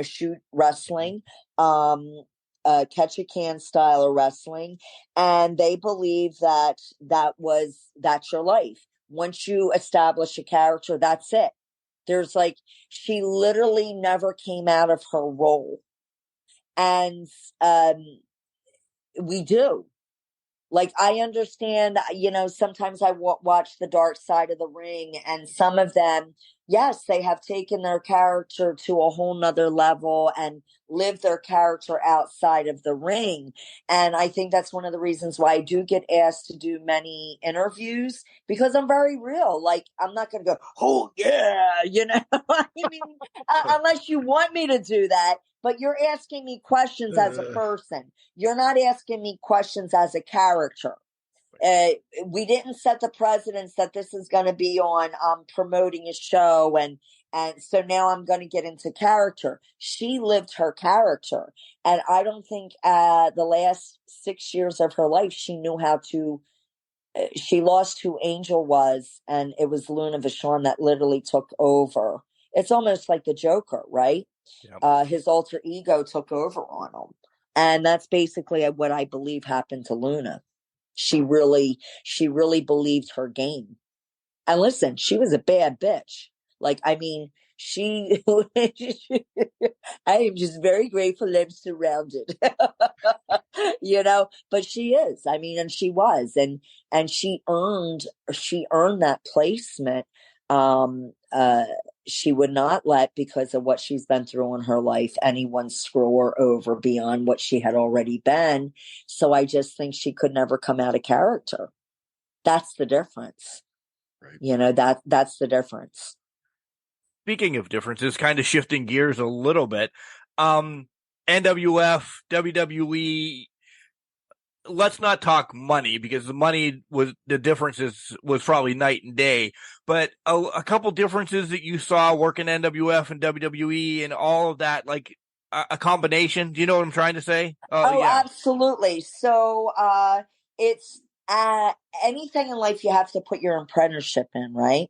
shoot wrestling, catch a can style of wrestling. And they believe that's your life. Once you establish a character, that's it. There's she literally never came out of her role. And we do. I understand, sometimes I watch the dark side of the ring, and some of them, yes, they have taken their character to a whole nother level and lived their character outside of the ring. And I think that's one of the reasons why I do get asked to do many interviews, because I'm very real. I'm not going to go, oh yeah, I mean, unless you want me to do that. But you're asking me questions as a person. You're not asking me questions as a character. We didn't set the precedence that this is going to be on promoting a show. And so now I'm going to get into character. She lived her character. And I don't think the last 6 years of her life, she knew how to. She lost who Angel was. And it was Luna Vachon that literally took over. It's almost like the Joker, right? Yep. His alter ego took over on him. And that's basically what I believe happened to Luna. She really believed her game. And listen, she was a bad bitch. I am just very grateful I'm surrounded, but she is, and she was, and she earned that placement. She would not let, because of what she's been through in her life, anyone screw her over beyond what she had already been. So I just think she could never come out of character. That's the difference. Right. That's the difference. speaking of differences, kind of shifting gears a little bit, NWF, WWE, let's not talk money because the differences was probably night and day, but a couple differences that you saw working NWF and WWE and all of that, like a combination. Do you know what I'm trying to say? Yeah. Absolutely. So, it's, anything in life you have to put your apprenticeship in, right?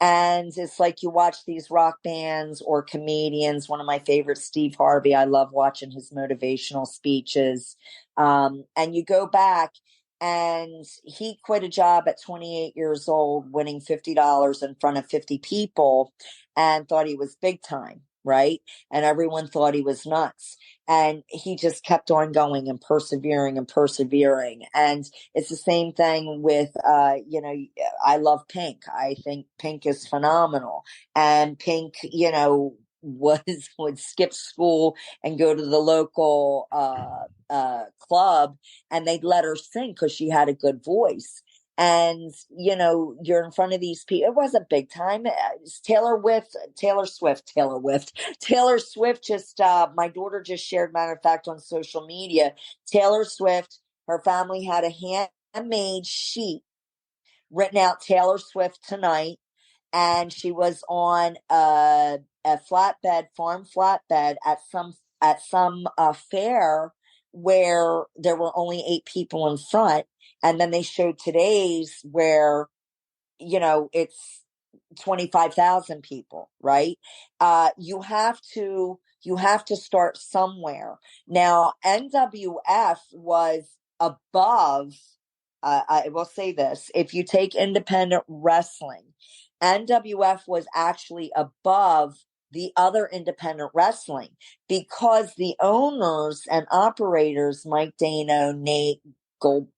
And it's like you watch these rock bands or comedians. One of my favorites, Steve Harvey. I love watching his motivational speeches. And you go back, and he quit a job at 28 years old, winning $50 in front of 50 people, and thought he was big time, right? And everyone thought he was nuts. And he just kept on going and persevering and persevering. And it's the same thing with, I love Pink. I think Pink is phenomenal. And Pink, would skip school and go to the local club, and they'd let her sing because she had a good voice. And you're in front of these people. It wasn't big time. It's Taylor Swift just, my daughter just shared, matter of fact, on social media, Taylor Swift, her family had a handmade sheet written out, Taylor Swift tonight. And she was on a farm flatbed at some fair where there were only 8 people in front. And then they showed today's where, it's 25,000 people, right? You have to start somewhere. Now, NWF was above, I will say this, if you take independent wrestling, NWF was actually above the other independent wrestling because the owners and operators, Mike Dano, Nate Goldberg,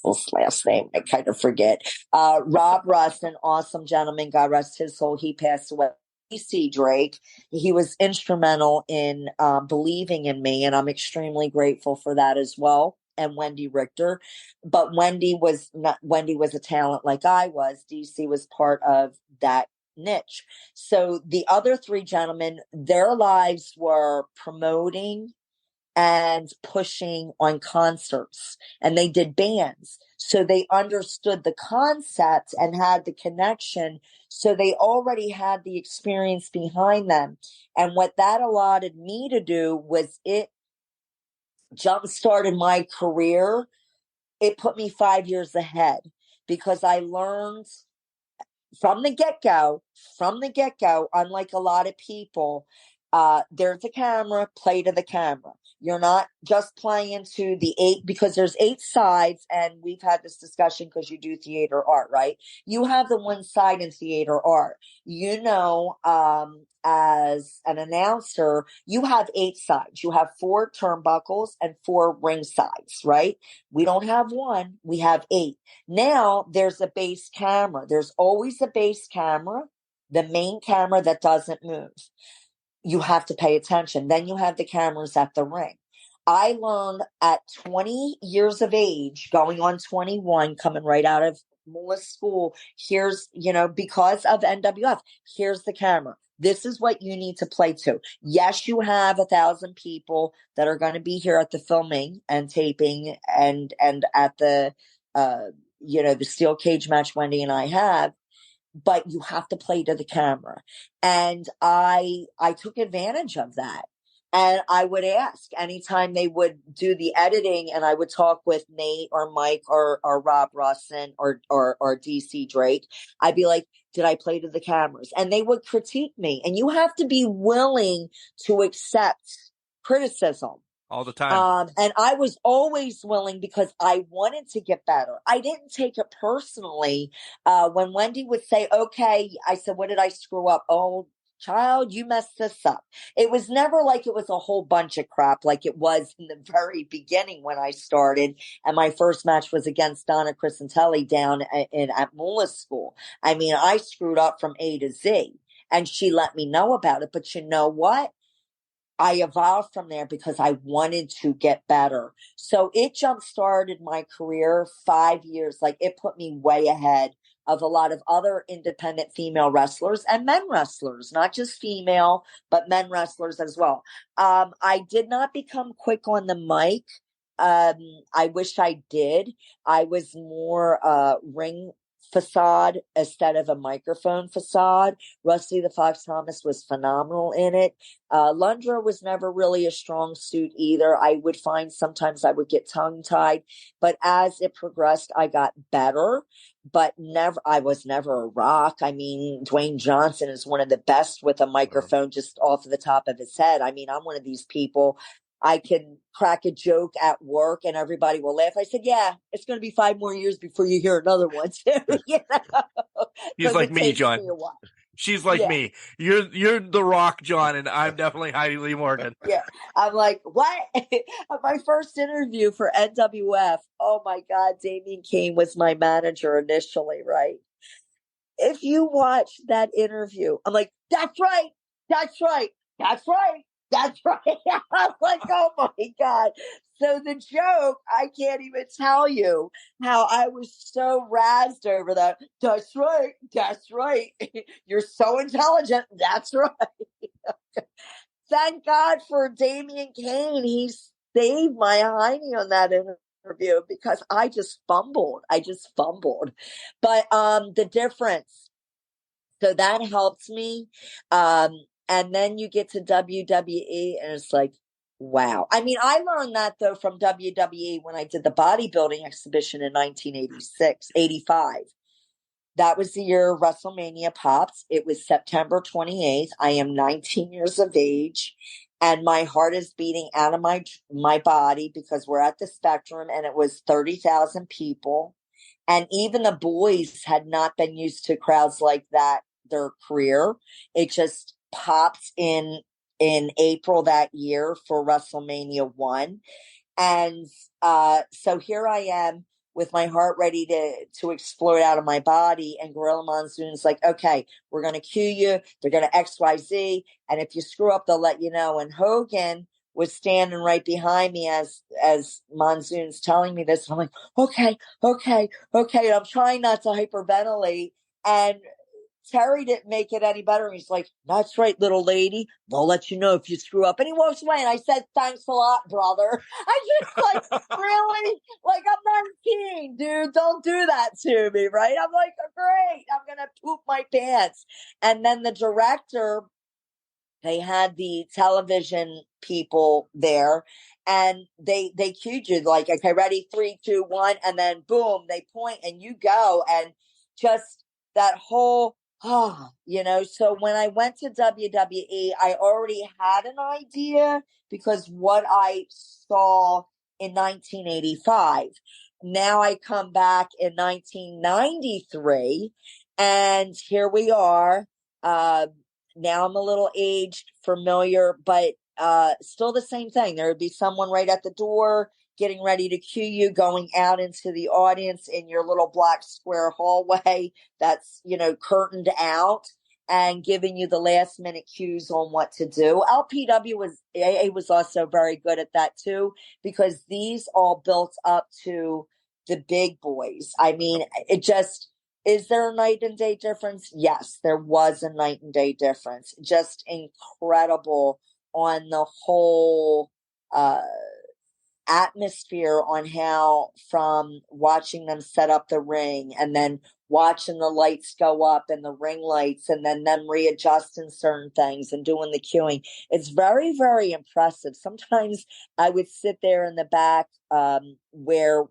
his last name, I kind of forget, Rob Russ, an awesome gentleman, God rest his soul, he passed away. DC Drake, he was instrumental in believing in me, and I'm extremely grateful for that as well. And Wendy Richter, but Wendy was a talent like I was. DC was part of that niche. So the other 3 gentlemen, their lives were promoting and pushing on concerts, and they did bands. So they understood the concept and had the connection. So they already had the experience behind them. And what that allowed me to do was it jump-started my career. It put me 5 years ahead because I learned from the get-go, unlike a lot of people, there's a camera, play to the camera. You're not just playing to the 8, because there's 8 sides, and we've had this discussion because you do theater art, right? You have the one side in theater art. As an announcer, you have 8 sides. You have 4 turnbuckles and 4 ring sides, right? We don't have 1. We have 8. Now there's a base camera. There's always a base camera, the main camera that doesn't move. You have to pay attention. Then you have the cameras at the ring. I learned at 20 years of age, going on 21, coming right out of Mullah school. Here's, because of NWF, here's the camera. This is what you need to play to. Yes, you have 1,000 people that are going to be here at the filming and taping and at the, the steel cage match Wendy and I have. But you have to play to the camera. And I took advantage of that. And I would ask anytime they would do the editing, and I would talk with Nate or Mike or Rob Russin or DC Drake. I'd be like, did I play to the cameras? And they would critique me. And you have to be willing to accept criticism. All the time. And I was always willing because I wanted to get better. I didn't take it personally. When Wendy would say, okay, I said, what did I screw up? Oh, child, you messed this up. It was never like it was a whole bunch of crap like it was in the very beginning when I started. And my first match was against Donna Crescentelli down at Mullah School. I mean, I screwed up from A to Z, and she let me know about it. But you know what? I evolved from there because I wanted to get better. So it jump started my career 5 years. Like, it put me way ahead of a lot of other independent female wrestlers and men wrestlers, not just female, but men wrestlers as well. I did not become quick on the mic. I wish I did. I was more ring facade instead of a microphone facade. Rusty the Fox Thomas was phenomenal in it. Alundra was never really a strong suit either. I would find sometimes I would get tongue-tied, but as it progressed, I got better, but I was never a rock. I mean, Dwayne Johnson is one of the best with a microphone just off the top of his head. I mean, I'm one of these people. I can crack a joke at work and everybody will laugh. I said, yeah, it's going to be 5 more years before you hear another one too. You know? He's like me, John. She's like me. You're the Rock, John, and I'm definitely Heidi Lee Morgan. Yeah. I'm like, what? My first interview for NWF. Oh my God. Damien Kane was my manager initially, right? If you watch that interview, I'm like, that's right. That's right. That's right. That's right. I'm like, oh my God. So the joke, I can't even tell you how I was so razzed over that. That's right. That's right. You're so intelligent. That's right. Thank God for Damien Kane. He saved my hiney on that interview because I just fumbled. But the difference, so that helps me. And then you get to WWE and it's like, wow. I mean, I learned that though from WWE when I did the bodybuilding exhibition in 85. That was the year WrestleMania popped. It was September 28th. I am 19 years of age and my heart is beating out of my body because we're at the Spectrum and it was 30,000 people. And even the boys had not been used to crowds like that their career. It just popped in April that year for WrestleMania 1. And so here I am with my heart ready to explode out of my body. And Gorilla Monsoon's like, okay, we're going to cue you. They're going to XYZ. And if you screw up, they'll let you know. And Hogan was standing right behind me as Monsoon's telling me this. I'm like, okay. And I'm trying not to hyperventilate. And Terry didn't make it any better. He's like, that's right, little lady. They'll let you know if you screw up. And he walks away. And I said, thanks a lot, brother. I just like, really? Like, I'm 19, dude. Don't do that to me, right? I'm like, great. I'm going to poop my pants. And then the director, they had the television people there. And they cued you like, okay, ready, 3, 2, 1. And then boom, they point and you go. And just that whole, so when I went to WWE, I already had an idea because what I saw in 1985. Now I come back in 1993 and here we are. Now I'm a little aged, familiar, but still the same thing. There would be someone right at the door getting ready to cue you, going out into the audience in your little black square hallway that's, curtained out and giving you the last minute cues on what to do. LPW was also very good at that too, because these all built up to the big boys. I mean, is there a night and day difference? Yes, there was a night and day difference. Just incredible on the whole, atmosphere on how from watching them set up the ring and then watching the lights go up and the ring lights and then them readjusting certain things and doing the cueing. It's very, very impressive. Sometimes I would sit there in the back where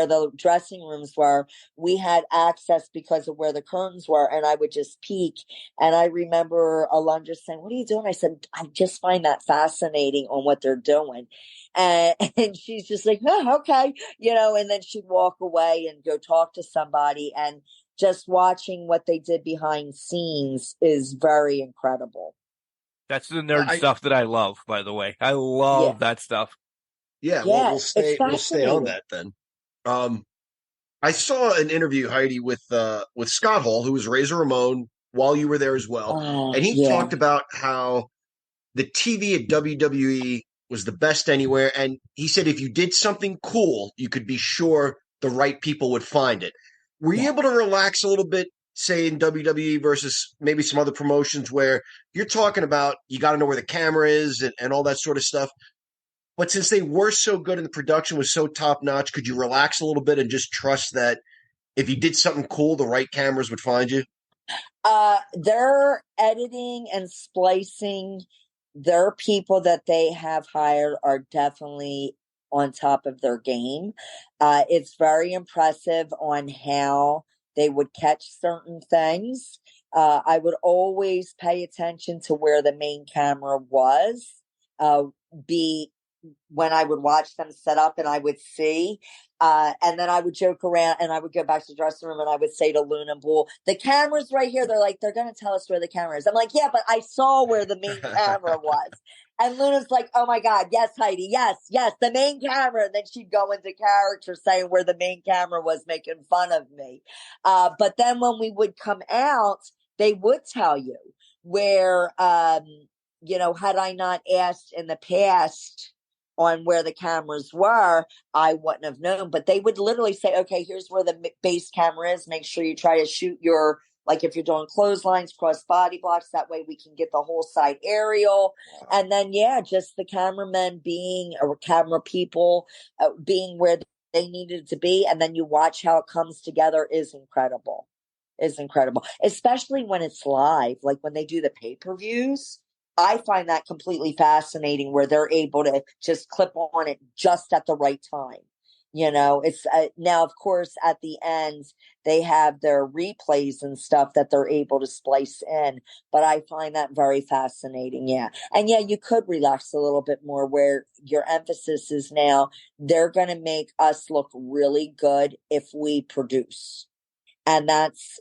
the dressing rooms were. We had access because of where the curtains were, and I would just peek. And I remember Alundra saying, what are you doing? I said, I just find that fascinating on what they're doing. And she's just like, oh, okay. And then she'd walk away and go talk to somebody. And just watching what they did behind scenes is very incredible. That's the nerd stuff that I love, by the way. I love that stuff. Yeah, well, we'll stay on that then. I saw an interview, Heidi, with Scott Hall, who was Razor Ramon, while you were there as well. And he talked about how the TV at WWE was the best anywhere. And he said if you did something cool, you could be sure the right people would find it. Were you able to relax a little bit, say in WWE versus maybe some other promotions where you're talking about you got to know where the camera is and all that sort of stuff? But since they were so good and the production was so top notch, could you relax a little bit and just trust that if you did something cool, the right cameras would find you? Their editing and splicing, their people that they have hired are definitely on top of their game. It's very impressive on how they would catch certain things. I would always pay attention to where the main camera was, be when I would watch them set up and I would see. And then I would joke around and I would go back to the dressing room and I would say to Luna and Bull, the camera's right here. They're like, they're going to tell us where the camera is. I'm like, yeah, but I saw where the main camera was. And Luna's like, oh my God, yes, Heidi, yes, the main camera. And then she'd go into character saying where the main camera was, making fun of me. But then when we would come out, they would tell you where, had I not asked in the past on where the cameras were, I wouldn't have known. But they would literally say, okay, here's where the base camera is. Make sure you try to shoot your, like if you're doing clotheslines, cross body blocks, that way we can get the whole side aerial. And then, just the cameramen being, or camera people being where they needed to be. And then you watch how it comes together is incredible. Especially when it's live, like when they do the pay-per-views. I find that completely fascinating where they're able to just clip on it just at the right time. It's now, of course, at the end, they have their replays and stuff that they're able to splice in. But I find that very fascinating. Yeah. And you could relax a little bit more where your emphasis is now, they're going to make us look really good if we produce. And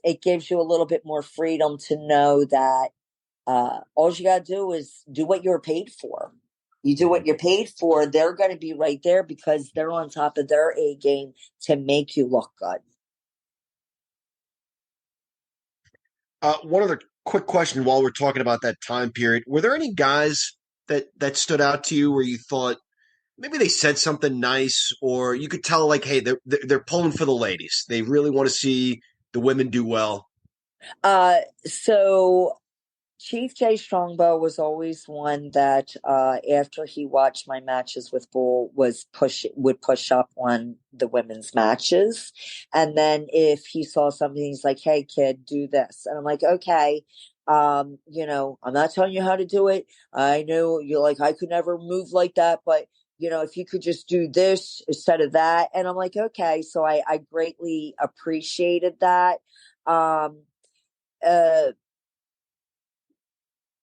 it gives you a little bit more freedom to know that all you got to do is do what you're paid for. You do what you're paid for, they're going to be right there because they're on top of their A game to make you look good. One other quick question while we're talking about that time period. Were there any guys that stood out to you where you thought maybe they said something nice, or you could tell like, hey, they're pulling for the ladies. They really want to see the women do well? So Chief J Strongbow was always one that after he watched my matches with Bull would push up on the women's matches. And then if he saw something, he's like, hey kid, do this. And I'm like, okay, I'm not telling you how to do it. I know you're like, I could never move like that, but if you could just do this instead of that. And I'm like, okay. So I greatly appreciated that.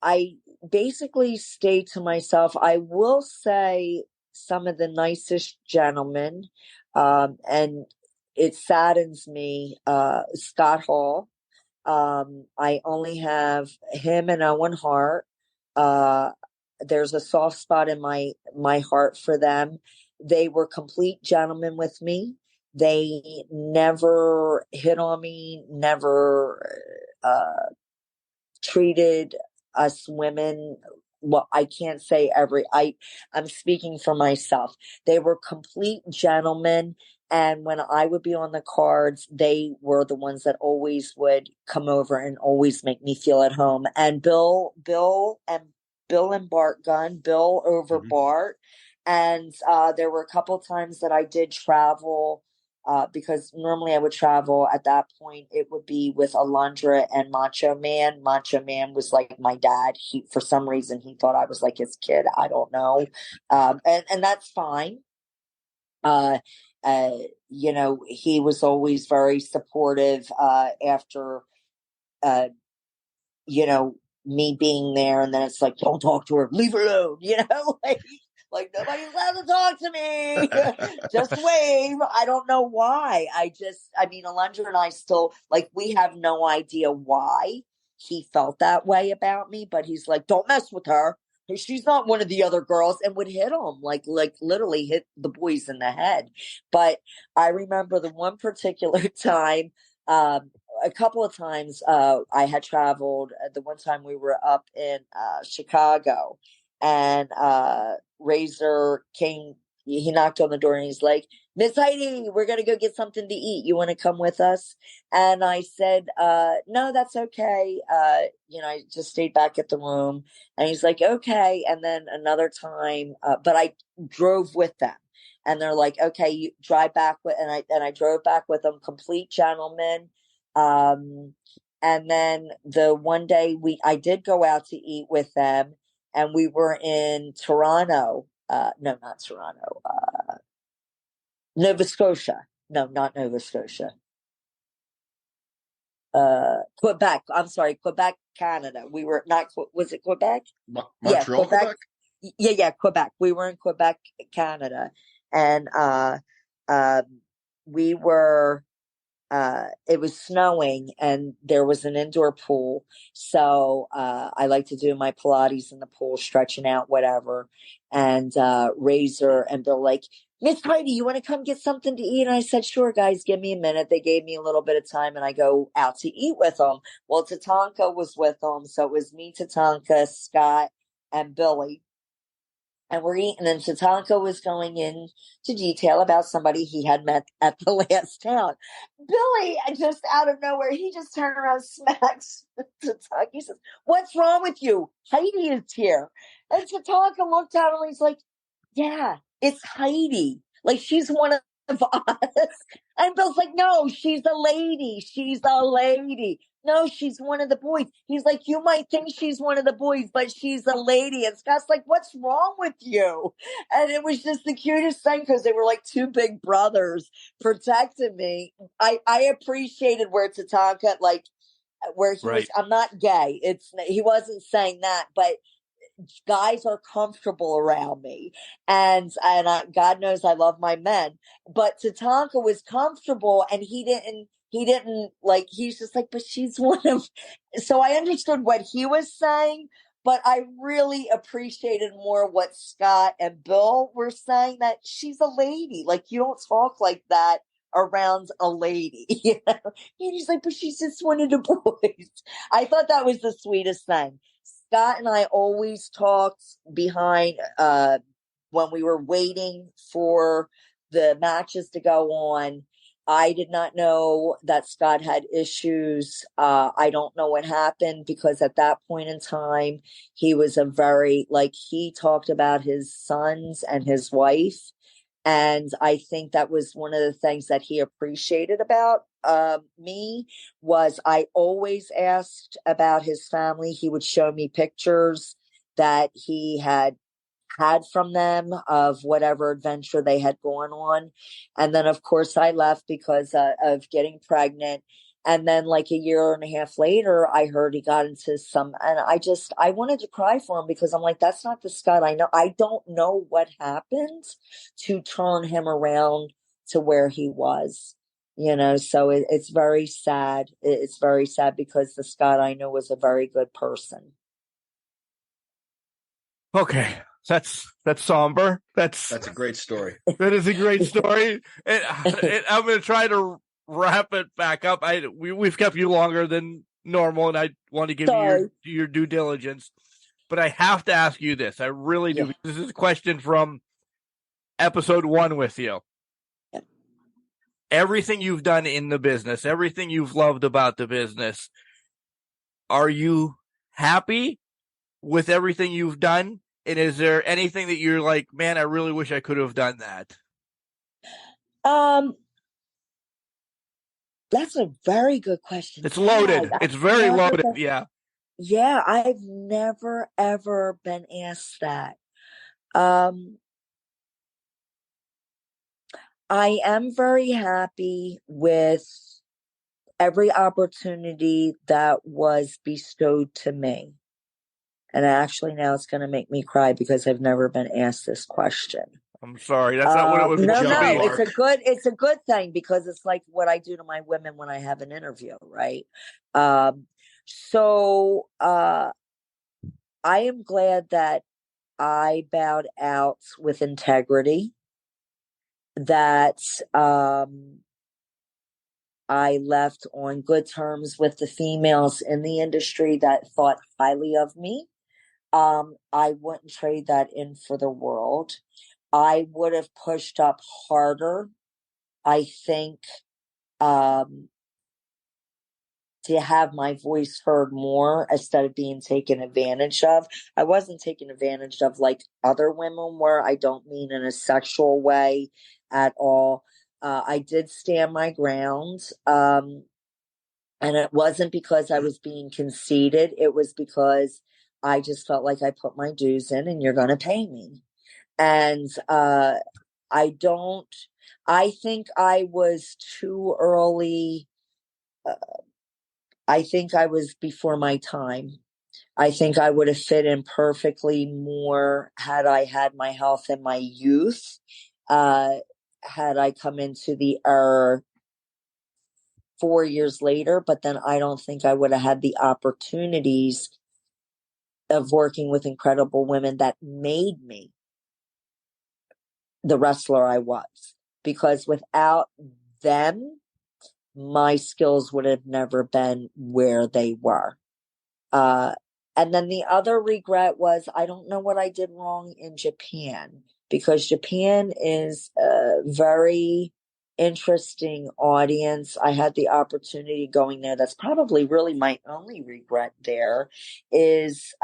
I basically stay to myself. I will say some of the nicest gentlemen, and it saddens me, Scott Hall. I only have him and Owen Hart. There's a soft spot in my heart for them. They were complete gentlemen with me. They never hit on me, never treated us women, well, I can't say I'm speaking for myself. They were complete gentlemen. And when I would be on the cards, they were the ones that always would come over and always make me feel at home. And Bill and Bart Gunn, Bill over Bart. And there were a couple times that I did travel, because normally I would travel at that point. It would be with Alundra and Macho Man. Macho Man was like my dad. For some reason, he thought I was like his kid. I don't know. And that's fine. He was always very supportive, after, me being there. And then it's like, don't talk to her, leave her alone, like nobody's allowed to talk to me. Just wave. I don't know why. Alundra and I still, like, we have no idea why he felt that way about me, but he's like, don't mess with her. She's not one of the other girls, and would hit him, like literally hit the boys in the head. But I remember the one particular time, a couple of times, I had traveled. The one time we were up in Chicago, and Razor came he knocked on the door and he's like, Miss Heidi, we're going to go get something to eat. You want to come with us? And I said, no, that's okay. I just stayed back at the room. And he's like, okay. And then another time, but I drove with them. And they're like, okay, you drive back with, and I drove back with them, complete gentlemen. And then the one day I did go out to eat with them, and we were in Toronto. No, not Toronto. Nova Scotia. No, not Nova Scotia. Quebec. I'm sorry, Quebec, Canada. We were not. Was it Quebec? Montreal, Quebec. Yeah, Quebec. We were in Quebec, Canada, and we were. It was snowing and there was an indoor pool. So I like to do my Pilates in the pool, stretching out, whatever. And Razor and Bill like, Miss Heidi, you want to come get something to eat? And I said, sure, guys, give me a minute. They gave me a little bit of time and I go out to eat with them. Well, Tatanka was with them. So it was me, Tatanka, Scott, and Billy. And we're eating, and Tatanka was going into detail about somebody he had met at the last town. Billy, just out of nowhere, he just turned around, smacks Tatanka. He says, what's wrong with you? Heidi is here. And Tatanka looked at him and he's like, yeah, it's Heidi. Like, she's one of us. And Bill's like, no, she's a lady. She's a lady. No, she's one of the boys. He's like, you might think she's one of the boys, but she's a lady. And Scott's like, what's wrong with you? And it was just the cutest thing because they were like two big brothers protecting me. I appreciated where Tatanka, like, where he was, I'm not gay. He wasn't saying that, but guys are comfortable around me, and God knows I love my men, but Tatanka was comfortable, and he didn't like. He's just like, but she's one of. So I understood what he was saying, but I really appreciated more what Scott and Bill were saying, that she's a lady. Like, you don't talk like that around a lady, you know? And he's like, but she's just one of the boys. I thought that was the sweetest thing. Scott and I always talked behind when we were waiting for the matches to go on. I did not know that Scott had issues. I don't know what happened, because at that point in time, he was he talked about his sons and his wife. And I think that was one of the things that he appreciated about me, was I always asked about his family. He would show me pictures that he had from them of whatever adventure they had gone on. And then, of course, I left because of getting pregnant. And then like a year and a half later, I heard he got into some, and I wanted to cry for him, because I'm like, that's not the Scott I know. I don't know what happened to turn him around to where he was, so it's very sad. It's very sad, because the Scott I know was a very good person. Okay. That's somber. That's a great story. That is a great story. And I'm going to try to wrap it back up. We've kept you longer than normal, and I want to give you your due diligence. But I have to ask you this. I really do. Yeah. This is a question from episode 1 with you. Yeah. Everything you've done in the business, everything you've loved about the business, are you happy with everything you've done? And is there anything that you're like, man, I really wish I could have done that? That's a very good question. It's loaded. It's very loaded. Yeah. Yeah, I've never, ever been asked that. I am very happy with every opportunity that was bestowed to me. And actually now it's going to make me cry, because I've never been asked this question. I'm sorry. That's not what it was. No, it's a good thing, because it's like what I do to my women when I have an interview, right? So I am glad that I bowed out with integrity, that I left on good terms with the females in the industry that thought highly of me. I wouldn't trade that in for the world. I would have pushed up harder. I think to have my voice heard more instead of being taken advantage of. I wasn't taken advantage of like other women were. I don't mean in a sexual way at all. I did stand my ground. And it wasn't because I was being conceited. It was because I just felt like I put my dues in and you're going to pay me. And I think I was too early. I think I was before my time. I think I would have fit in perfectly more had I had my health in my youth. Had I come into the 4 years later, but then I don't think I would have had the opportunities of working with incredible women that made me the wrestler I was. Because without them, my skills would have never been where they were. And then the other regret was I don't know what I did wrong in Japan, because Japan is a very interesting audience. I had the opportunity going there. That's probably really my only regret there is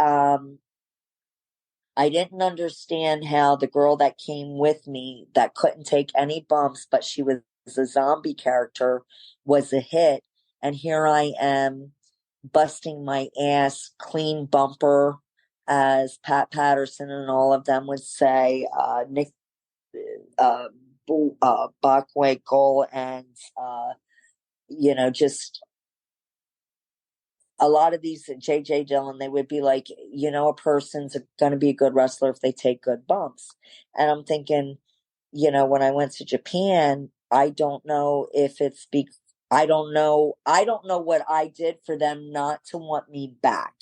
I didn't understand how the girl that came with me that couldn't take any bumps, but she was a zombie character, was a hit. And here I am busting my ass, clean bumper, as Pat Patterson and all of them would say, Nick Bockwinkel, and just a lot of these JJ Dillon, they would be like, a person's going to be a good wrestler if they take good bumps. And I'm thinking, when I went to Japan, I don't know if it's I don't know what I did for them not to want me back,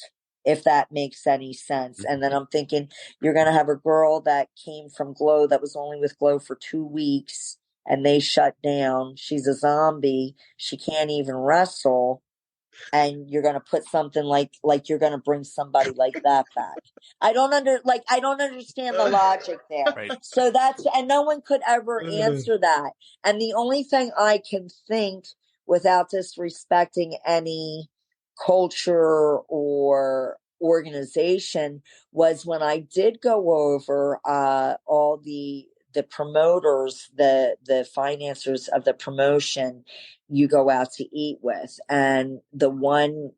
if that makes any sense. And then I'm thinking, you're going to have a girl that came from Glow that was only with Glow for 2 weeks and they shut down. She's a zombie. She can't even wrestle. And you're going to put something like you're going to bring somebody like that back. I don't understand the logic there. Right. So and no one could ever answer that. And the only thing I can think, without disrespecting any culture or organization, was when I did go over all the promoters, the financiers of the promotion you go out to eat with, and the one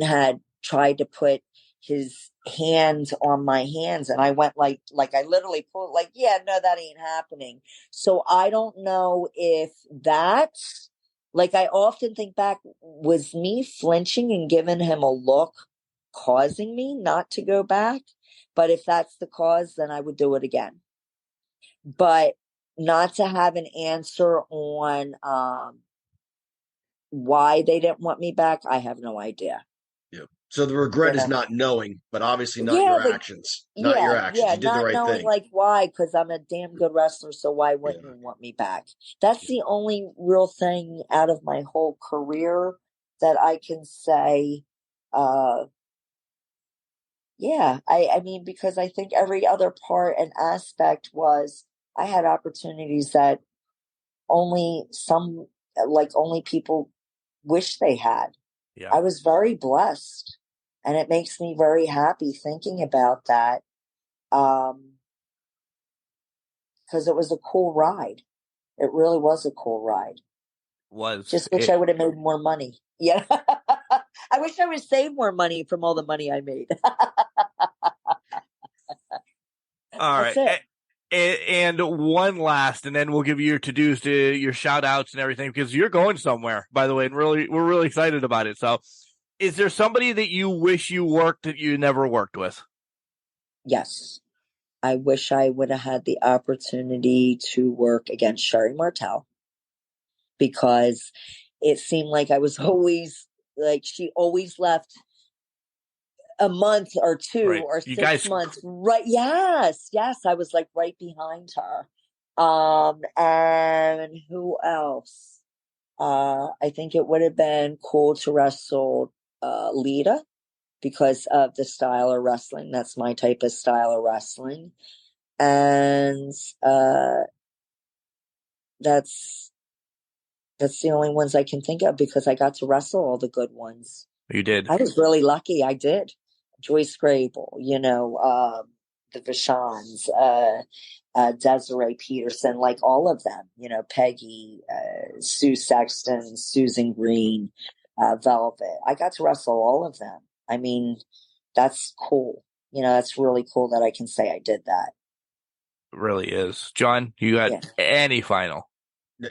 had tried to put his hands on my hands, and I went like I literally pulled like, yeah, no, that ain't happening. So I don't know if that's, like, I often think back, was me flinching and giving him a look causing me not to go back? But if that's the cause, then I would do it again. But not to have an answer on why they didn't want me back, I have no idea. Yeah. So the regret is not knowing, but obviously not your actions. Not your actions. You did the right not knowing thing. like why, because I'm a damn good wrestler, so why wouldn't you want me back? That's the only real thing out of my whole career that I can say. I mean, because I think every other part and aspect was, I had opportunities that only people wish they had. Yeah. I was very blessed, and it makes me very happy thinking about that. Because it was a cool ride. It really was a cool ride. Just wish I would have made more money. Yeah. I wish I would have saved more money from all the money I made. All right. And one last, and then we'll give you your to-dos, your shout-outs and everything, because you're going somewhere, by the way, and we're really excited about it. So is there somebody that you wish you worked that you never worked with? Yes. I wish I would have had the opportunity to work against Sherry Martel, because it seemed like I was always, like, she always left a month or two, right, or 6 months. Right. Yes. I was like right behind her. And who else? I think it would have been cool to wrestle Lita. because of the style of wrestling. That's my type of style of wrestling. And that's the only ones I can think of because I got to wrestle all the good ones. You did. I was really lucky. I did. Joyce Grable, the Vashons, Desiree Peterson, like all of them, Peggy, Sue Sexton, Susan Green, Velvet. I got to wrestle all of them. I mean, that's cool. That's really cool that I can say I did that. It really is. John, you got any final?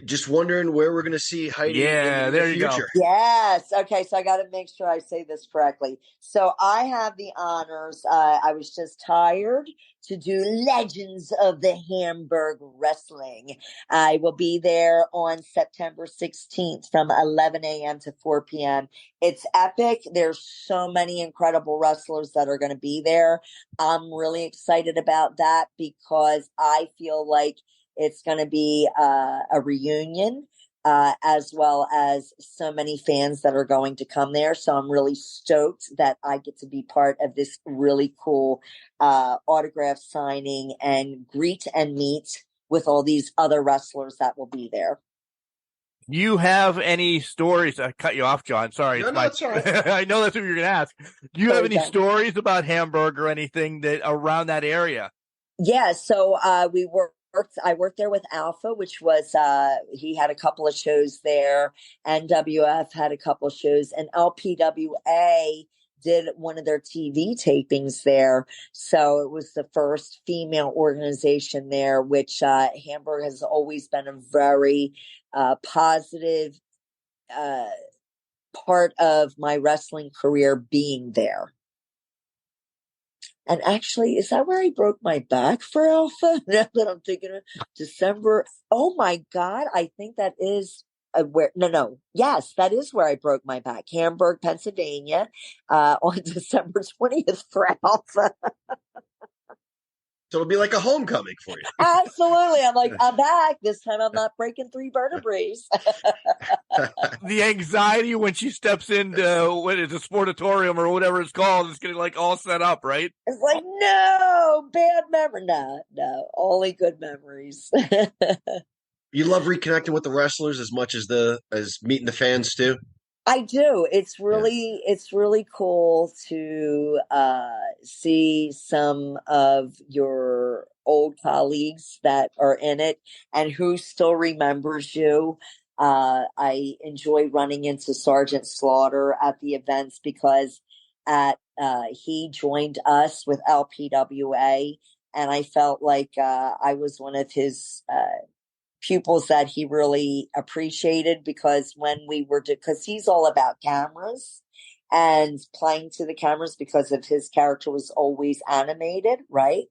Just wondering where we're going to see Heidi in there the you future. go. Yes. Okay. So I got to make sure I say this correctly. So I have the honors. I was just hired to do Legends of the Hamburg Wrestling. I will be there on September 16th from 11 a.m. to 4 p.m. It's epic. There's so many incredible wrestlers that are going to be there. I'm really excited about that because I feel like it's going to be a reunion, as well as so many fans that are going to come there. So I'm really stoked that I get to be part of this really cool autograph signing and greet and meet with all these other wrestlers that will be there. You have any stories? I cut you off, John. Sorry. No, it's all right. I know that's what you're going to ask. Do you have any stories about Hamburg or anything that around that area? Yeah. So I worked there with Alpha, which was, he had a couple of shows there. NWF had a couple of shows, and LPWA did one of their TV tapings there. So it was the first female organization there, which Hamburg has always been a very positive part of my wrestling career being there. And actually, is that where I broke my back for Alpha? Now that I'm thinking of December. Oh my God. I think that is Yes, that is where I broke my back. Hamburg, Pennsylvania, on December 20th for Alpha. So it'll be like a homecoming for you. Absolutely. I'm like, I'm back. This time I'm not breaking 3 vertebrae. The anxiety when she steps into what is a sportatorium or whatever it's called, it's getting like all set up, right? It's like, no, bad memory. No, only good memories. You love reconnecting with the wrestlers as much as meeting the fans too? I do. It's really cool to see some of your old colleagues that are in it and who still remembers you. I enjoy running into Sergeant Slaughter at the events because he joined us with LPWA, and I felt like I was one of his pupils that he really appreciated because because he's all about cameras and playing to the cameras because of his character was always animated, right?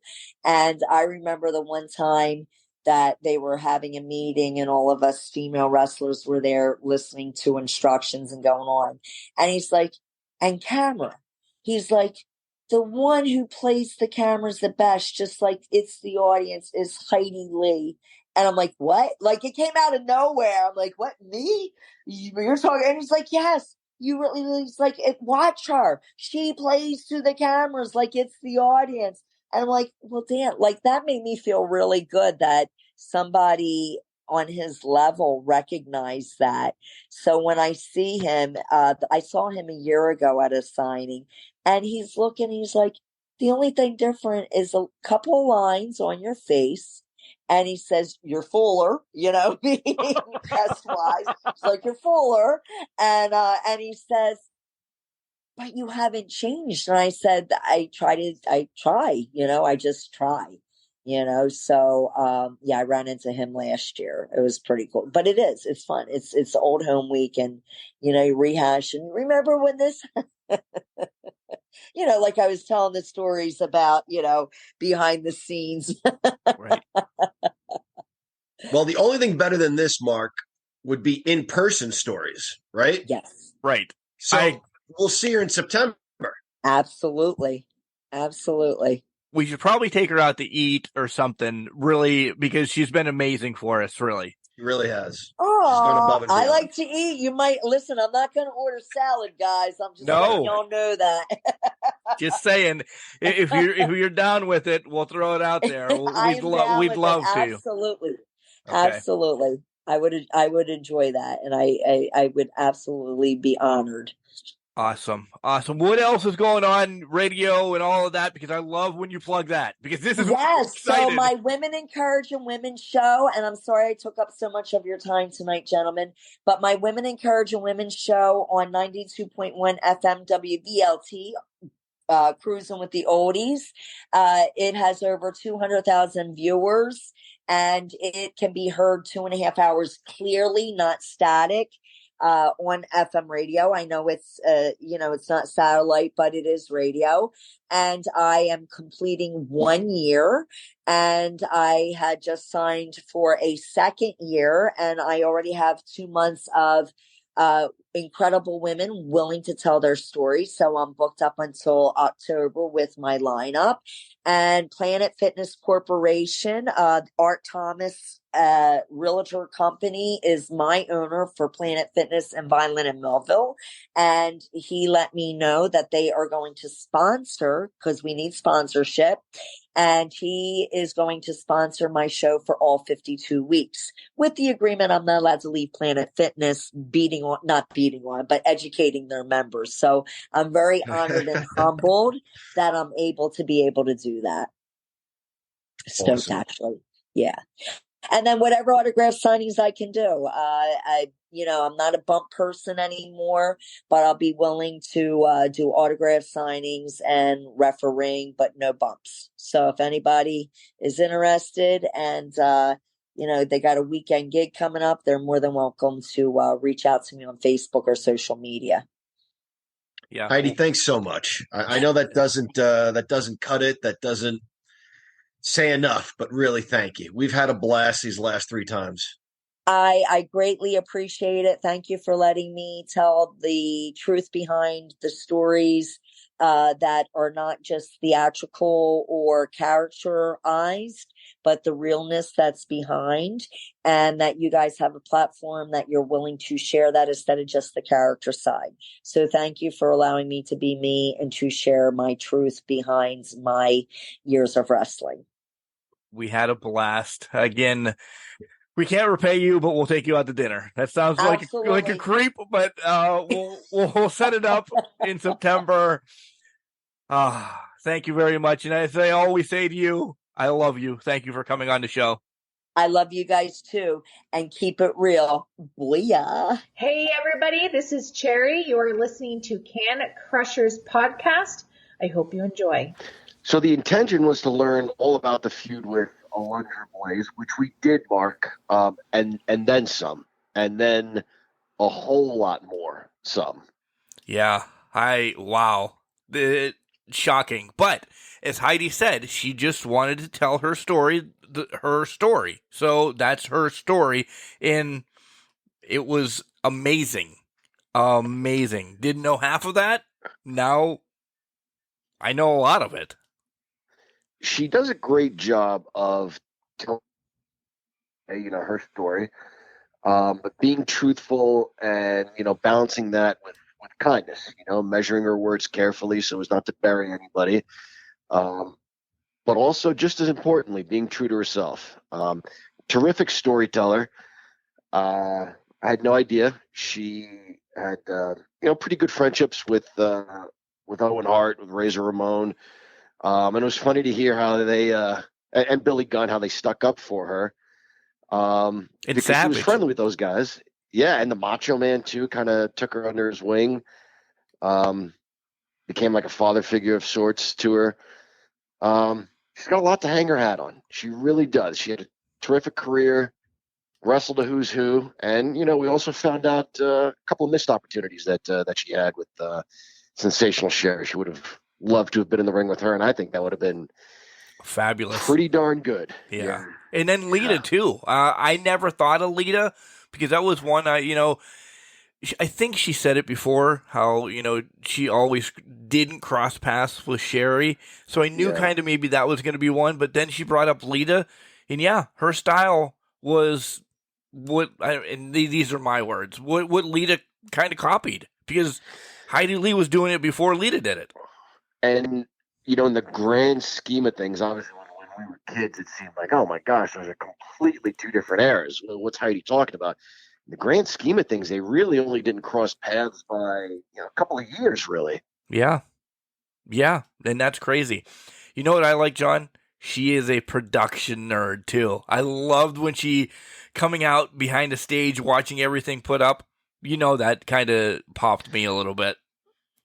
And I remember the one time that they were having a meeting and all of us female wrestlers were there listening to instructions and going on. And he's like, and camera. He's like, the one who plays the cameras the best, just like it's the audience, is Heidi Lee. And I'm like, what? Like, it came out of nowhere. I'm like, what, me? You're talking? And he's like, yes, you really, he's like, watch her. She plays to the cameras like it's the audience. And I'm like, well, damn, like that made me feel really good that somebody on his level recognized that. So when I see him, I saw him a year ago at a signing, and he's looking, he's like, the only thing different is a couple of lines on your face. And he says, you're fuller, being test-wise. It's like, you're fuller. And he says, but you haven't changed. And I said, I try, I just try, So, I ran into him last year. It was pretty cool. But it's fun. It's old home week and, you rehash. And remember when this... like I was telling the stories about, behind the scenes. Right. Well, the only thing better than this, Mark, would be in-person stories, right? Yes. Right. So we'll see her in September. Absolutely. We should probably take her out to eat or something, really, because she's been amazing for us, really. He really has. She's gone Oh, above and I beyond. like to eat. You might listen. I'm not going to order salad, guys. I'm just No. letting y'all know that. Just saying, if you're down with it, we'll throw it out there. I am down We'd with love it. to. Absolutely, Okay. absolutely. I would enjoy that, and I would absolutely be honored. Awesome. What else is going on, radio and all of that? Because I love when you plug that. Because this is Yes. So excited. my Women Encouraging Women show, and I'm sorry I took up so much of your time tonight, gentlemen, but my Women Encouraging Women show on 92.1 FM WVLT, Cruising with the Oldies. It has over 200,000 viewers, and it can be heard 2.5 hours clearly, not static. On FM radio. I know it's it's not satellite, but it is radio. And I am completing 1 year, and I had just signed for a second year, and I already have 2 months of incredible women willing to tell their story. So I'm booked up until October with my lineup. And Planet Fitness Corporation, Art Thomas Realtor Company is my owner for Planet Fitness in Vineland and Millville. And he let me know that they are going to sponsor, because we need sponsorship. And he is going to sponsor my show for all 52 weeks with the agreement I'm not allowed to leave Planet Fitness not beating on, but educating their members. So I'm very honored and humbled that I'm able to do that. Stoked, Awesome. actually. Yeah. And then whatever autograph signings I can do. I'm not a bump person anymore, but I'll be willing to do autograph signings and refereeing, but no bumps. So if anybody is interested and, they got a weekend gig coming up, they're more than welcome to reach out to me on Facebook or social media. Yeah. Heidi, thanks so much. I know that doesn't cut it. That doesn't say enough, but really thank you. We've had a blast these last 3 times. I greatly appreciate it. Thank you for letting me tell the truth behind the stories that are not just theatrical or characterized, but the realness that's behind, and that you guys have a platform that you're willing to share that instead of just the character side. So thank you for allowing me to be me and to share my truth behind my years of wrestling. We had a blast. Again, we can't repay you, but we'll take you out to dinner. That sounds like a creep, but we'll set it up in September. Thank you very much. And as I always say to you, I love you. Thank you for coming on the show. I love you guys too, and keep it real. Booyah. Hey everybody, this is Cherry. You're listening to Can Crushers podcast. I hope you enjoy. So the intention was to learn all about the feud with Alundra Blayze, which we did, Mark, and then some, and then a whole lot more. Some. Yeah, wow. Shocking. But as Heidi said, she just wanted to tell her story, her story. So that's her story, and it was amazing. Amazing. Didn't know half of that. Now I know a lot of it. She does a great job of telling, her story, but being truthful and, balancing that with kindness, measuring her words carefully so as not to bury anybody. But also, just as importantly, being true to herself. Terrific storyteller. I had no idea she had, pretty good friendships with Owen Hart, with Razor Ramon. And it was funny to hear how they and Billy Gunn, how they stuck up for her. Because Savage. he was friendly with those guys. Yeah, and the Macho Man too kind of took her under his wing. Became like a father figure of sorts to her. She's got a lot to hang her hat on. She really does. She had a terrific career, wrestled a who's who, and we also found out a couple of missed opportunities that she had with sensational Sherry. She would have loved to have been in the ring with her, and I think that would have been fabulous, pretty darn good. Yeah. And then Lita too. I never thought of Lita because that was one I think she said it before how she always didn't cross paths with Sherry, so I knew kind of maybe that was going to be one. But then she brought up Lita, and her style was these are my words, what Lita kind of copied, because Heidi Lee was doing it before Lita did it. And, in the grand scheme of things, obviously when we were kids, it seemed like, oh my gosh, those are completely two different eras. What's Heidi talking about? In the grand scheme of things, they really only didn't cross paths by a couple of years, really. Yeah. And that's crazy. You know what I like, John? She is a production nerd too. I loved when she coming out behind the stage, watching everything put up. That kind of popped me a little bit.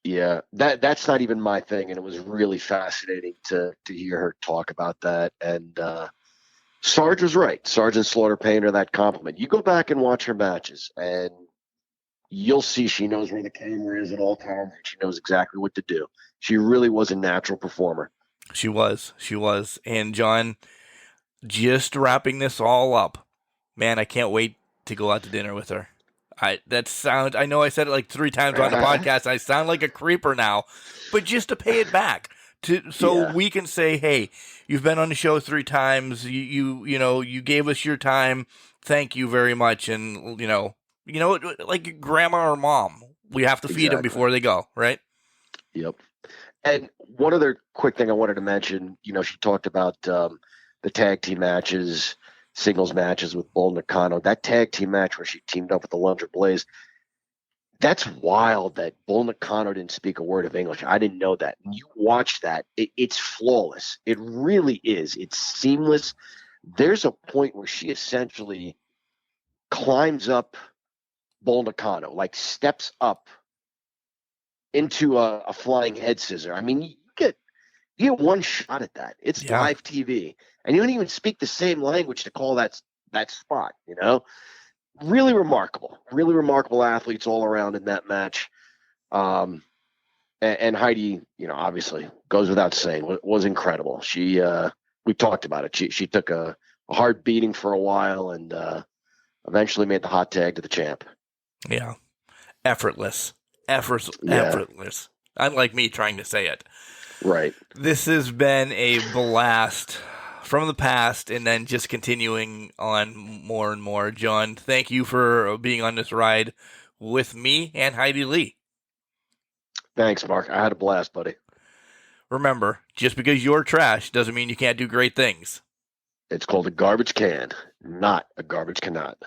Yeah, that's not even my thing, and it was really fascinating to hear her talk about that. And Sarge was right. Sarge and Slaughter paying her that compliment. You go back and watch her matches, and you'll see she knows where the camera is at all times, and she knows exactly what to do. She really was a natural performer. She was. And John, just wrapping this all up, man, I can't wait to go out to dinner with her. I know I said it like 3 times on the podcast. I sound like a creeper now, but just to pay it back, we can say, hey, you've been on the show 3 times. You gave us your time. Thank you very much. And like grandma or mom, we have to feed them before they go, right? Yep. And one other quick thing I wanted to mention, she talked about the tag team matches, singles matches with Bull Nakano. That tag team match where she teamed up with Alundra Blayze, that's wild that Bull Nakano didn't speak a word of English. I didn't know that. And you watch that, it's flawless. It really is. It's seamless. There's a point where she essentially climbs up Bull Nakano, like steps up into a flying head scissor. I mean, you get one shot at that. It's live TV, and you don't even speak the same language to call that spot. Really remarkable athletes all around in that match. And Heidi, obviously goes without saying, was incredible. She, we talked about it. She took a hard beating for a while, and eventually made the hot tag to the champ. Yeah, effortless. Unlike me trying to say it. Right. This has been a blast from the past, and then just continuing on more and more. John, thank you for being on this ride with me and Heidi Lee. Thanks, Mark. I had a blast, buddy. Remember, just because you're trash doesn't mean you can't do great things. It's called a garbage can, not a garbage cannot.